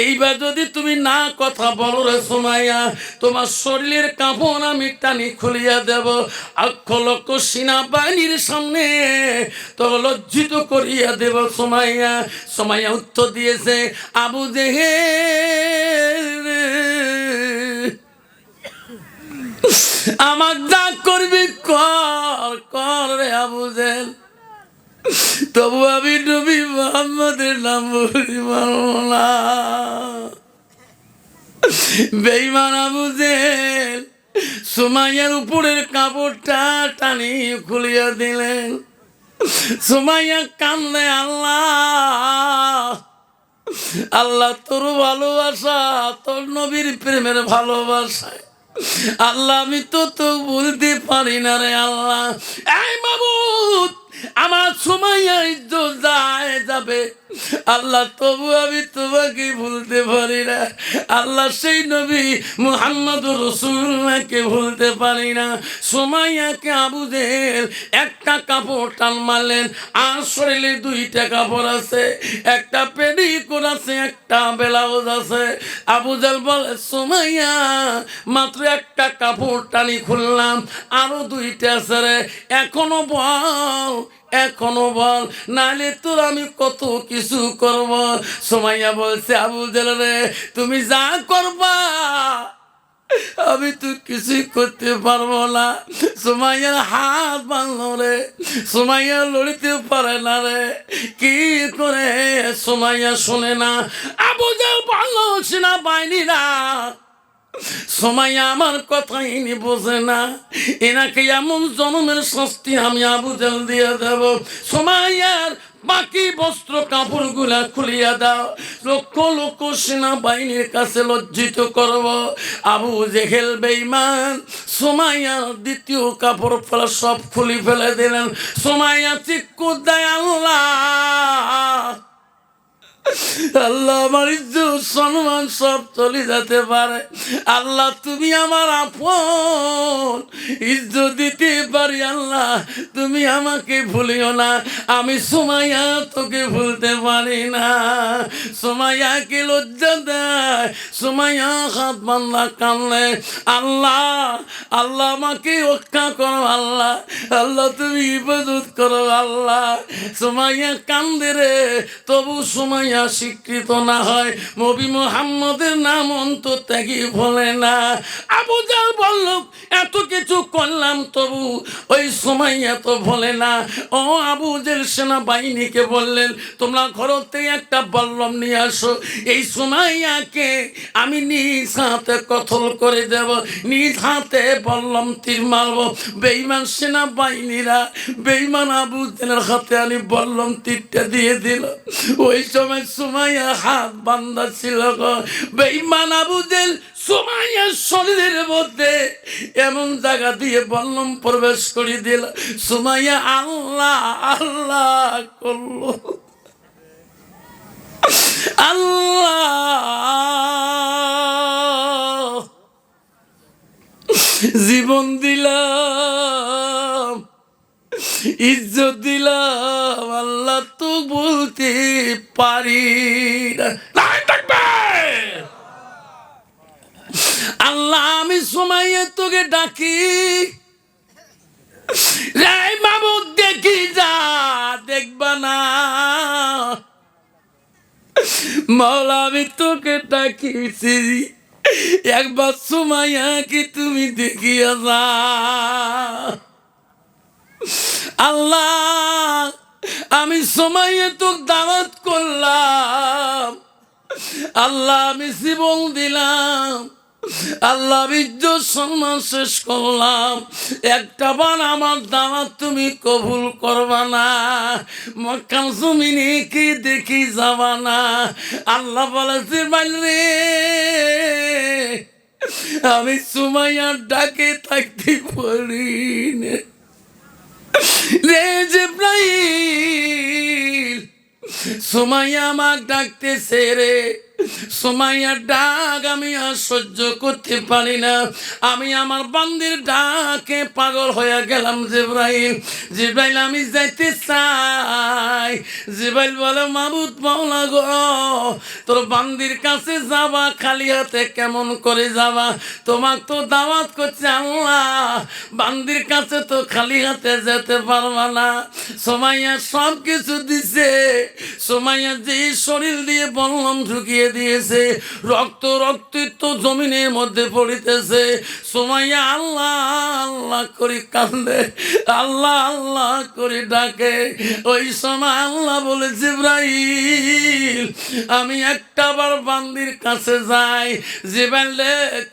এইবার যদি তুমি না কথা বলো রে সুমাইয়া, তোমার শরীরের কাপড় আমি টানি খুলিয়া দেব, লক্ষ লক্ষ সেনাবাহিনীর সামনে তো লজ্জিত করিয়া দেব সুমাইয়া। সুমাইয়া উত্তর দিয়েছে, আবু জেহেল, আমার যা করবি কর, কর রে আবু জেহেল, তবু আমি নবী মুহাম্মদের নাম বলি মানব না। বেঈমান আবু জেহেল সুমাইয়ার উপরের কাপড়টা টানি খুলিয়া দিলেন। সুমাইয়া কান্দে, আল্লাহ, আল্লাহ তোর ভালোবাসা, তোর নবীর প্রেমের ভালোবাসায় আল্লাহ আমি তো বলতে পারি না রে আল্লাহ। এই মাবুদ, আমার সুমাইয়া ইজ্জত যায় যাবে আল্লাহ, তবু আমি তোমাকে ভুলতে পারি না আল্লাহ। সেই নবী মুহাম্মদুর রাসূলুল্লাহকে ভুলতে পারি না। সুমাইয়াকে আবু জেহেল একটা কাপড় টান মারলেন, আর শরীরে দুইটা কাপড় আছে, একটা পেডিকোট আছে, একটা ব্লাউজ আছে। আবু জেহেল বলে, সুমাইয়া মাত্র একটা কাপড় টানি খুললাম, আরো দুইটা আছে রে, এখনো বল, এখনো বল, নাহলে তোর আমি কত কিছু করব। সুমাইয়া বলছে, আবু জেহেল রে, তুমি যা করবা আমি তো কিছুই করতে পারবো না। সুমাইয়ার হাত বাঁধল রে, সুমাইয়া লড়িতে পারে না রে, কি করে সুমাইয়া শোনে না। আবু জেহেল বলল, সেনাবাহিনীরা সুমাইয়া আমার কথাই ইনি বোঝে না, এনাকে এমন জনমের শাস্তি আমি আবু জেহেল দিয়ে দেব। সুমাইয়ার বাকি বস্ত্র কাপড়গুলা খুলিয়া দাও, লক্ষ লক্ষ সেনাবাহিনীর কাছে লজ্জিত করব। আবু জেহেল বেঈমান সুমাইয়ার দ্বিতীয় কাপড় ফেলা সব খুলি ফেলে দিলেন। সুমাইয়া চিৎকার দেয়, আল্লাহ আল্লাহ, আমার ইজ্জত সম্মান সব চলে যেতে পারে, আল্লাহ তুমি আমার আপন, ইজ্জত দিতে পারি, আল্লাহ তুমি আমাকে ভুলিও না, আমি সুমাইয়া তোকে ভুলতে পারি না। সুমাইয়াকে লজ্জা দেয়, সুমাইয়া হাত বান্ধা কানলে, আল্লাহ আল্লাহ আমাকে রক্ষা করো, আল্লাহ আল্লাহ তুমি ইবাদত করো আল্লাহ। সুমাইয়া কান্দে রে, তবু সুমাইয়া স্বীকৃত না হয়, নবী মুহাম্মদের নাম অন্তত্যাগী বলে না। আবু জেহেল বলল, এত কিছু করলাম তবু ওই সুমাইয়া তো বলে না। ও আবু জেহেল সেনাবাহিনীকে বললেন, তোমরা ঘর থেকে একটা বল্লম নিয়ে আসো, এই সুমাইয়াকে আমি নিজ হাতে কতল করে দেব, নিজ হাতে বল্লম তীর মারব। বেঈমান সেনাবাহিনীরা বেঈমান আবু জেহেলের হাতে আমি বল্লম তীরটা দিয়ে দিল। ওই সময় সুমাইয়া হাত বান্ধা ছিল গো। বেঈমান আবু জেহেল সুমাইয়ার শরীরের মধ্যে এমন জায়গা দিয়ে বল্লম প্রবেশ করে দিল, সুমাইয়া আল্লাহ আল্লাহ করলো, আল্লাহ জীবন দিলাম, ইজ্জত দিলাম, আল্লাহ তো বলতে পারি না। আল্লাহ আমি সুমাইয়া তোকে ডাকি, রে মাবুদ দেখি যা দেখবা না, মাওলা আমি তোকে ডাকিছি, একবার সুমাইয়া কি তুমি দেখিয়া যা। আল্লাহ আমি সুমাইয়া তোকে দাওয়াত করলাম, আল্লাহ আমি জীবন দিলাম, আল্লাহ ইজ্জত সম্মান শেষ করলাম, একটা বার আমার দাওয়াত তুমি কবুল করবা না, মক্কার জমিনে কি দেখি যাবা না। আল্লাহ বলেছে, রে আমি সুমাইয়ার ডাকে থাকতে পারি না রে জিবরাইল, সুমাইয়া আমাক ডাকতেছে রে, সুমাইয়ার ডাক আমি আর সহ্য করতে পারি না, আমি আমার বান্দির ডাকে পাগল হয়ে গেলাম। জিবরাইল জিবরাইল আমি যাইতে চাই। জিবরাইল বলে, মাবুদ মাওলা গো, তোর বান্দির কাছে যাবা খালি হাতে কেমন করে যাবা, তোমাক তো দাওয়াত করছে আল্লাহ, বান্দির কাছে তো খালি হাতে যেতে পারবা না। সুমাইয়া সব কিছু দিছে, সুমাইয়া যে শরীর দিয়ে বললাম ঢুকিয়ে দিয়েছে, রক্ত রক্তিত জমিনের মধ্যে পড়িতেছে। সুমাইয়া আল্লাহ আল্লাহ করে কান্দে, আল্লাহ আল্লাহ করে ডাকে। ওই সময় আল্লাহ বলে, জিবরাইল আমি একটা বার বান্দির কাছে যাই। জিবরাইল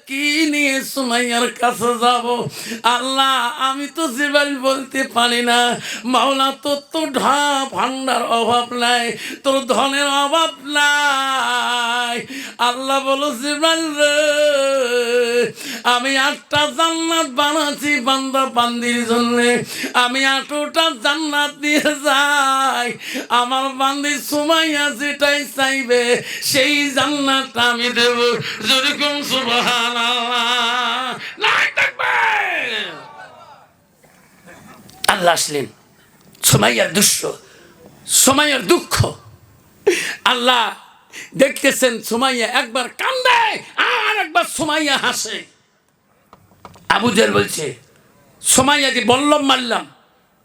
কি নিয়ে সুমাইয়ার কাছে যাব? আল্লাহ আমি তো জিবরাইল বলতে পারি না, মাওলা তোর তো ভান্ডার অভাব নাই, তোর ধনের অভাব নাই, যায়। আল্লাহ বলো জিবরাইল রে, আমি 8টা জান্নাত বানাচ্ছি বান্দা বান্দির জন্য, আমি 8টা জান্নাত দিয়ে যাই। আমার বান্দি সুমাইয়া যেটাই চাইবে সেই জান্নাতটা আমি দেব। যেরকম সুবহানাল্লাহ, নাই থাকবে। আল্লাহ আসলেন, সুমাইয়ার সুমাইয়ার দুঃখ আল্লাহ দেখতেছেন। সুমাইয়া একবার কান্দে আর একবার সুমাইয়া হাসে। আবু জেহেল বলছে, সুমাইয়াকে বল্লম মারলাম,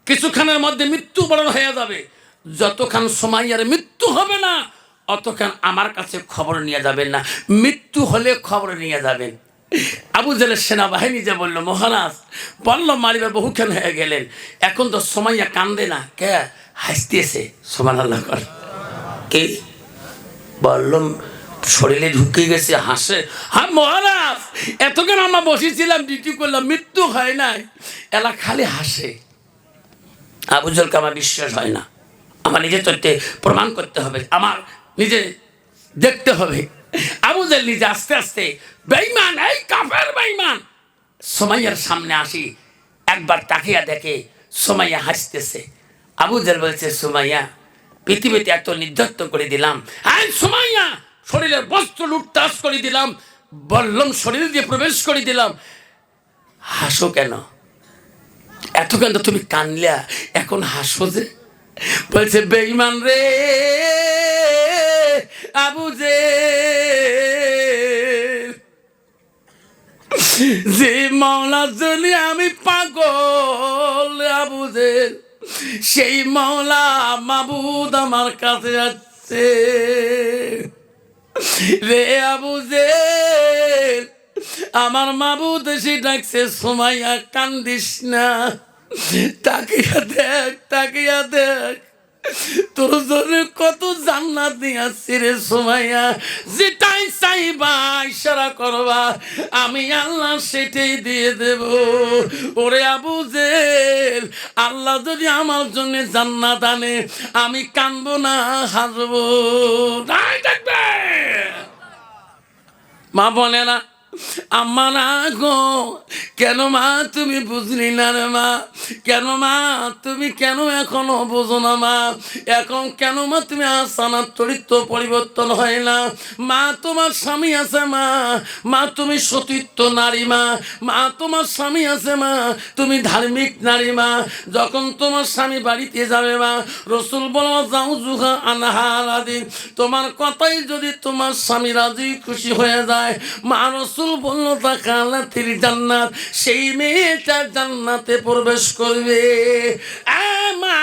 কিছুক্ষণের মধ্যে মৃত্যুবরণ হয়ে যাবে। যতক্ষণ সুমাইয়ার মৃত্যু হবে না অতক্ষণ আমার কাছে খবর নিয়ে যাবেন না, মৃত্যু হলে খবর নিয়ে যাবেন। আবু জেহেলের সেনাবাহিনী যে বলল, মহারাজ বল্লম মারিবার বহুক্ষণ হয়ে গেলেন, এখন তো সুমাইয়া কান্দে না, কে হাসতেছে। সুবহানাল্লাহ কর। কে বললাম শরীরে ঢুকে গেছে, হাসে। হ্যাঁ মহারাজ, এতক্ষণ আমরা বসেছিলাম, ডিউটি করলাম, মৃত্যু হয় নাই, এলা খালি হাসে। আবু জেহেলকে আমার বিশ্বাস হয় না, আমার নিজে তথ্যে প্রমাণ করতে হবে, আমার নিজে দেখতে হবে। আবু জেহেল নিজে আস্তে আস্তে বেঈমান, এই কাফের বেঈমান, সুমাইয়ার সামনে আসি, একবার তাকিয়া দেখে সুমাইয়া হাসতেছে। আবু জেহেল বলছে, সুমাইয়া পৃথিবীতে এত নির্যাত করে দিলাম, আর সুমাইয়া শরীরের বস্ত্র লুটতাস করে দিলাম, বললাম শরীর দিয়ে প্রবেশ করে দিলাম, হাসো কেন? এতক্ষণ তো তুমি কানলা, এখন হাসো যে? বলছে, বেঈমান রে আবু জেহেল, যে মাওলার জন্য আমি পাগল আবু জেহেল, সেই মাওলা মাবুদ আমার কাছে আসছে রে আবু জেহেল, আমার মাবুদ এসে ডাকছে, সুমাইয়া কান্দিস না, তাকিয়া দেখ, তাকিয়া দেখ, তোর জন্য কত জান্নাত দিয়েছি রে সুমাইয়া, যেটাই চাইবা ইশারা করবা আমি আল্লাহ সেটাই দিয়ে দেব। ওরে আবু জেহেল, আল্লাহ যদি আমার জন্য জান্নাত আনে আমি কান্দবো না, হাসবো। নাই থাকবে। মা বলে না, আম্মা না গো, কেন মা তুমি বুঝলি না রে মা, কেন মা তুমি কেন এখনো বোঝো না মা, এখন কেন মা তুমি আসানার চরিত্র পরিবর্তন হয় না? মা তোমার স্বামী আছে মা, মা তুমি সতীত্ব নারী মা, মা তোমার স্বামী আছে মা, তুমি ধার্মিক নারী মা, যখন তোমার স্বামী বাড়িতে যাবে মা, রসুল বলো যাও জুহা আনহার আদি, তোমার কথাই যদি তোমার স্বামী রাজি খুশি হয়ে যায়, মা রসুল বললো তা কালাতির জান্নাত, সেই মেয়েটা জান্নাতে প্রবেশ করবে। মা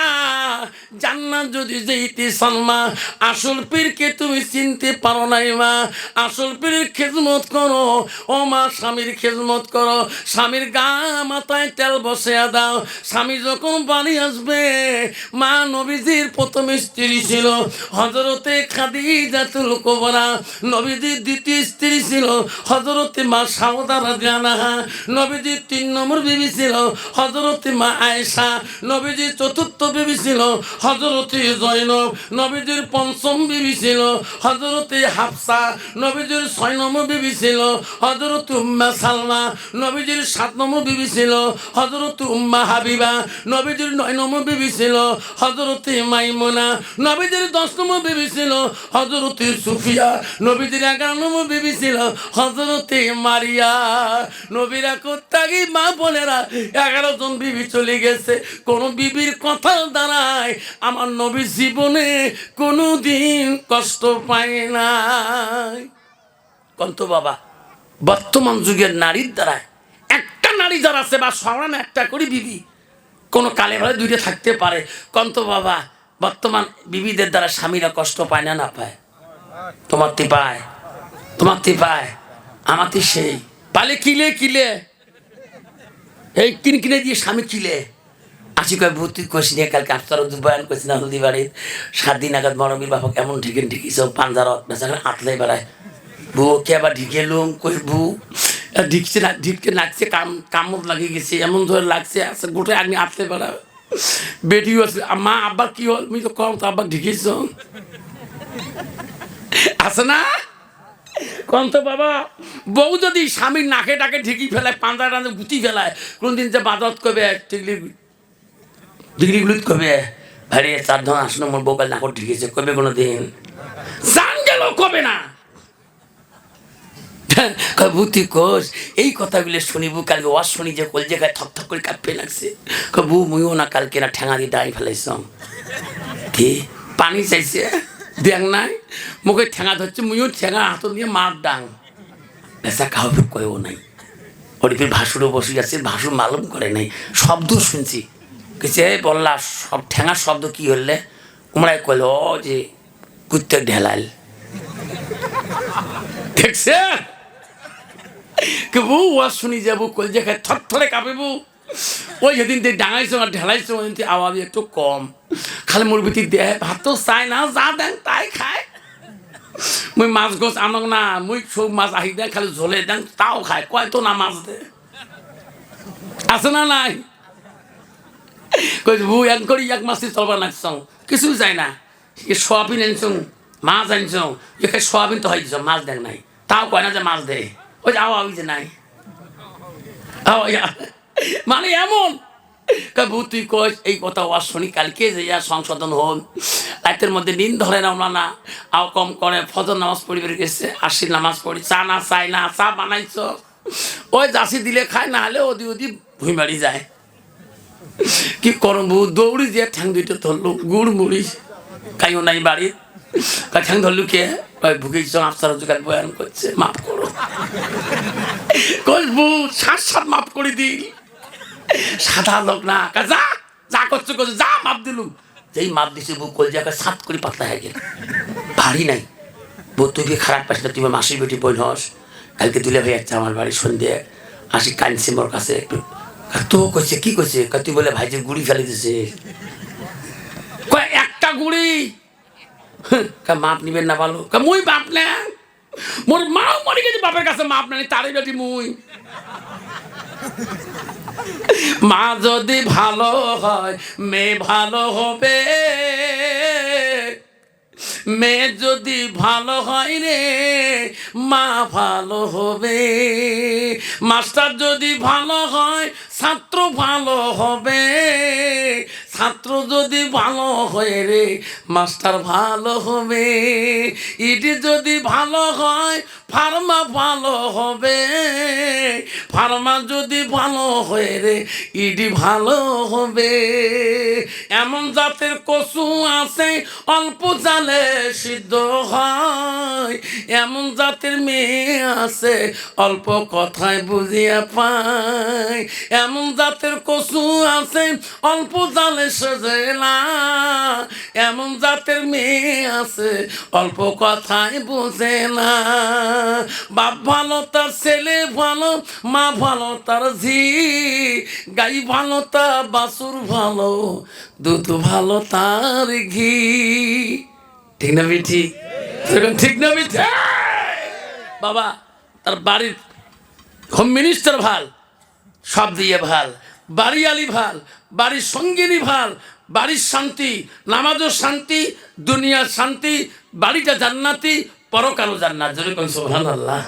জান্নাত যদি যেতে চান মা, আসল পীরকে তুমি চিনতে পারো নাই মা, আসল পীরের খেদমত করো ও মা, স্বামীর খেদমত করো, স্বামীর গা মাথায় তেল বসিয়ে দাও। স্বামী যখন বাড়ি আসবে, মা নবীজির প্রথম স্ত্রী ছিল হযরতে খাদিজাতুল কুবরা, নবীজির দ্বিতীয় স্ত্রী ছিল হযরতে মা সাউদা রাদিয়াল্লাহু আনহা, নবীজির 3 নম্বর বিবি ছিল হযরতে মা আয়েশা, নবীজির চতুর্থ বিবি ছিল হযরতে জয়নব, নবীজির 5ম বিবি ছিল হযরতে হাফসা, নবীজির 6 নম্বর বিবি ছিল হযরতে উম্মে সালমা, নবীজির 7 নম্বর বিবি ছিল হযরতে উম্মে হাবিবা, নবীজির 9 নম্বর বিবি ছিল হযরতে মাইমুনা, নবীজির 10 নম্বর বিবি ছিল হযরতে সুফিয়া, নবীজির 11 নম্বর বিবি ছিল হযরতে মারিয়া। নবীরা কোত্তাগি মা বোনেরা 11 জন বিবি চলে গেছে, কোন বিবির কথার দ্বারায় আমার নবী জীবনে কোনোদিন কষ্ট পায় নাই। কন্ত বাবা, বর্তমান যুগের নারীর দ্বারায় একটা নারী যারা আছে বা সরান একটা করে বিবি, কোনো কালে ভালে 2টা থাকতে পারে। কন্ত বাবা, বর্তমান বিবিদের দ্বারা স্বামীরা কষ্ট পায় না? না পায়? তোমার তি পায়, তোমার তি পায়, আমার তি সেই পালে কিলে কিলে, এই কিনে দিয়ে স্বামী কিলে আসি কয় ভর্তি করছি নিয়ে, কালকে আফতার বয়ান করছি না হলদিবাড়ির 7 দিন আগাদ মরমির বাবা কেমন ঢিকিস পাঞ্জার আতলাই বেড়ায়, বউ কে আবার ঢিকে লুম কই বউ ঢিকছে না, ঢিককে লাগছে, কামড় লাগিয়ে গেছে, এমন ধরে লাগছে আছে গোটে আগে আতলে বেড়া বেটিও আছে। মা আব্বা কি হল, আমি তো কম তো আব্বা ঢিকেছ আছে না। কোন তো বাবা, বউ যদি স্বামীর নাকে ডাকে ঢেকি ফেলায়, পাঁজা টাঁজা গুতি ফেলায়, কোনদিন যে বাদত করবে টিকলি ডিগ্রিগুলিত কবে আরে 4 ধন আসনো মোর বউকাল নাকট ঢেকেছে কবে কোনো দিন জান গেল কবে না। বুতি কোষ এই কথাগুলো শুনিবু, কালকে ওয়াজ শুনি যে কল জায়গায় থক থক করে কাঁপে লাগছে। কবু মুইও না কালকে না ঠেঙা দিয়ে দাঁড়িয়ে ফেলাইছ কি পানি চাইছে দেখ নাই মুখে ঠেঙা ধরছে, মুইও ঠেঙা হাত দিয়ে মার ডাং পেশা কাউকে কয়েও নাই। ওদিকে ভাসুরও বসে যাচ্ছে, ভাসুর মালুম করে নাই, শব্দ শুনছি কিছু বললা সব ঠেঙার শব্দ কি হলে ওমরাই কইল যে কুত্তে ঢেলাল দেখছে কে বউ ওয়াজ শুনি যাবো কল জায়গায় থর থরে কাঁপেবু। ওই যেদিন তুই ডাঙাইছো আর ঢেলাইছো ওই দিন আওয়াজ একটু কম, খালি মোর ভিতর দেয় ভাত তো চাই না, যা দেন তাই খায়। মুই মাছ গোছ আনক না, মুই সব মাছ আহি দেন খালি ঝোলে দেন তাও খায়, কয় তো না মাছ দে আছে না নাই কই বউ এক করি এক মাছ চলবার নাকছ কিছু যায় না। সোয়াবিন আনছ মাছ আনছ এখানে সোয়াবিন তো হয় দিছ মাছ দেখ নাই, তাও কয় না যে মাছ দে, ওই যে আওয়া যে নাই মানে এমন বউ তুই কস এই কথা ওয়াজ শুনি কালকে যে সংশোধন হল রাতের মধ্যে নিন ধরে না ওনা না আও কম করে ফজর নামাজ পড়িবে গেছে, আশির নামাজ পড়ি, চা না চাই না, চা বানাইছ ওই জাসি দিলে খায়, না হলে ওদি ওদি ভুঁই মারি যায়। কি করবো দৌড়ি যে ঠ্যাং দুইটা ধরলো গুড় মুড়ি খাইও নাই বাড়ির, ঠ্যাং ধরলু কে ভুগেছ আফসার জোগাড় বয়ান করছে মাফ করো কসবু সাত সাত মাফ করে দিল সাদা লোক না যা যা করছো করছো যা মাপ দিলুম, যেই মাপ দিছে বউ কল জায়গায় সাত করে পাতলা হয়ে গেল ভারী নাই। বউ তুই খারাপ পাস না, তুমি মাসির বেটি বোন হস, কালকে তুলে ভাই যাচ্ছে আমার বাড়ি সন্ধ্যে আসি কানছে মোর কাছে একটু তো কইছে কি কইছে তুই বলে ভাইজির গুড়ি ফেলে দিছে কয় একটা গুড়ি মাপ নিবেন না ভালো মুই বাপ না মোর মাও মরে গেছে বাপের কাছে মাপ না তারই বেটি মুই। মা যদি ভালো হয় মেয়ে ভালো হবে, মেয়ে যদি ভালো হয় রে মা ভালো হবে, মাস্টার যদি ভালো হয় ছাত্র ভালো হবে, ছাত্র যদি ভালো হয় রে মাস্টার ভালো হবে, ইডি যদি ভালো হয় ফার্মা ভালো হবে, ফার্মা যদি ভালো হয় রে ইডি ভালো হবে। এমন জাতের কচু আছে অল্প জালে সিদ্ধ হয়, এমন জাতের মেয়ে আছে অল্প কথায় বুঝিয়া পায়, এমন জাতের কচু আছে অল্প জালে সেজে না, এমন জাতের মেয়ে আছে অল্প কথায় বুঝে না। বাপ ভালো তার ছেলে ভালো, মা ভালো তার ঝি, গাই ভালো তার বাছুর ভালো, দুধ ভালো তার ঘি। ঠিক না বিঠি? ঠিক না বিঠি? বাবা তার বাড়ির হোম মিনিস্টার ভাল, সব দিয়ে ভাল, বাড়ি আলি ভাল, বাড়ির সঙ্গিনী ভাল, বাড়ির শান্তি, নামাজও শান্তি, দুনিয়ার শান্তি, বাড়িটা জান্নাতি, পরকালও জান্নাত। জোরে কোন সুবহানাল্লাহ।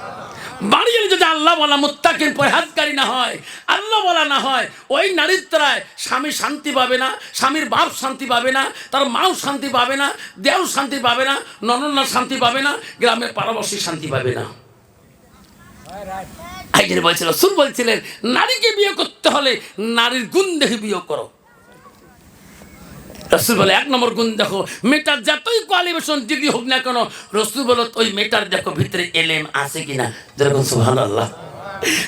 বাড়ি যদি আল্লাহ বলা মুত্তাকিন পরহেজগারি না হয়, আল্লাহ বলা না হয়, ওই নারীর দ্বারায় স্বামী শান্তি পাবে না, স্বামীর বাপ শান্তি পাবে না, তার মাও শান্তি পাবে না, দেও শান্তি পাবে না, ননন্না শান্তি পাবে না, গ্রামের পাড়াবাসী শান্তি পাবে না। আইজের বলছিল সুর বলছিলেন নারীকে বিয়ে করতে হলে নারীর গুণ দেখে বিয়ে করো। রসুল বলে 1 নম্বর গুণ দেখো, মেয়েটার যতই কোয়ালিফিকেশন ডিগ্রি হোক না কেন, রসুল বলো ওই মেয়েটার দেখো ভিতরে এলেম আছে কিনা। যেরকম সুবহানাল্লাহ।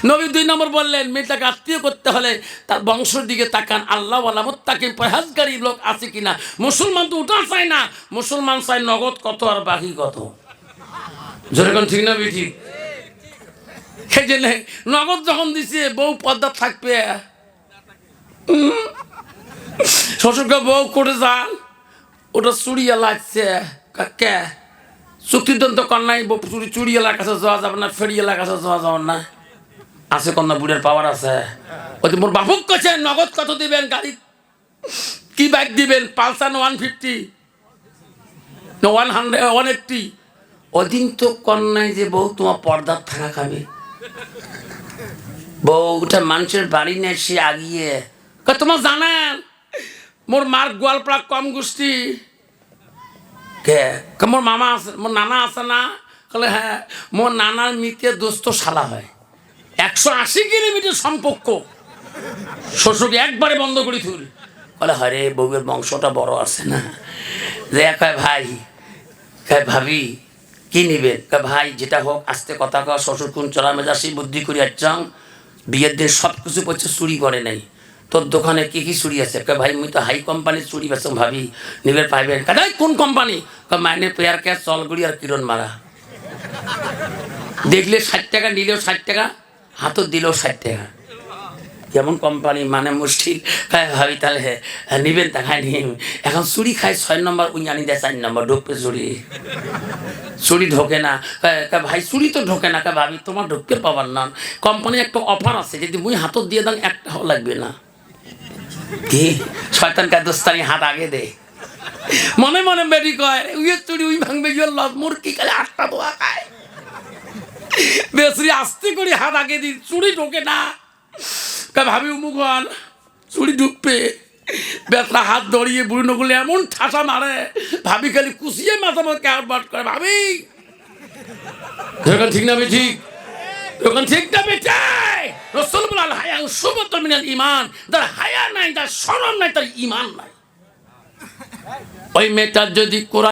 নবী 2 নম্বর বললেন মেয়েটাকে আত্মীয় করতে হলে তার বংশের দিকে তাকান, আল্লাহ ওয়ালা মুত্তাকিন পরহেজগারী লোক আছে কিনা। মুসলমান তো ওটা চায় না, মুসলমান চায় নগদ কত আর বাকি কত। যেরকম ঠিক না বেঠি? সেই জন্য নগদ যখন দিছে বউ পর্দা থাকবে, শ্বশুরকে বউ করে যান ওটা চুড়িয়া লাগছে কে চুক্তিদন্ত কন্যাই চুড়িয়ালার কাছে যাওয়া যাবে না, ফেরিয়ালার কাছে যাওয়া যাবে না। আছে কন্যা বুড়ের পাওয়ার আছে। ওই মোর বাবুক কাছে নগদ কত দিবেন, গাড়ি কি বাইক দিবেন, পালসার 150 180 ওদিন তো কন্যায় যে বউ তোমার পর্দার থাকা খাবে, বউটা মানুষের বাড়ি নেই, সে আগিয়ে তোমার জানেন মোর মার গোয়ালপাড়া কম গোষ্ঠী কে, মোর মামা আছে, মোর নানা আছে না? বলে হ্যাঁ, মোর নানার মিতে দোস্ত শালা হয়, 180 কিলোমিটার সম্পর্ক, শ্বশুরকে একবারে বন্ধ করি তুই। বলে হরে বউয়ের বংশটা বড় আছে না, যে কয় ভাই, কয় ভাবি কি নিবেন? কয় ভাই যেটা হোক আস্তে কথা কয়, শ্বশুর কোন চড়া মেজাসি বুদ্ধি করি আচ্ছাং, বিয়ের দিন সব কিছু করছে, চুরি করে নাই, তোর দোকানে কি কি চুরি আছে? কয় ভাই মুই তো হাই কোম্পানির চুরি বেচম, ভাবি নিবেন পাইবেন? কাদাই কোন কোম্পানি? কয় মাইনে পেয়ার ক্যাশ চলগুড়ি আর কিরণ মারা, দেখলে 60 টাকা, নিলেও 60 টাকা, হাতও দিলেও 60 টাকা, যেমন কোম্পানি মানে মুশকিল। খায় ভাবি তাহলে নিবেন, তা খায় নিম। এখন চুরি খায় 6 নম্বর, উই আনি দেয় 4 নম্বর, ঢুকবে চুরি, চুরি ঢোকে না। ভাই চুরি তো ঢোকে না। ভাবি তোমার ঢুকতে পাবার না, কোম্পানি একটা অফার আছে, যদি মুই হাতত দিয়ে দাম একটাও লাগবে না। কি শয়তান কা দোস্তানি, হাত আগে দে, মনে মনে বেরি কয় উইয়ের চুরি উই ভাঙবে, লস মোর কি খালি 8টা দোয়া খায়, বেশি আস্তে করে হাত আগে দিই, চুরি ঢোকে না। ভাবি উমুখান চুরি ঢুকবে, বেতলা হাত ধরিয়ে বুড়ি নগুলে এমন ঠাসা মারে, ভাবি খালি কুচিয়ে মাথা মতো কারবার করে। ভাবি ঠিক না? ঠিক তখন ঠিক না বেটাই, রাসূল বলেন হায়া শুবতুন মিনাল ঈমান, যার হায়া নাই, যার শরম নাই, তার ঈমান নাই। ওই মেয়েটার যদি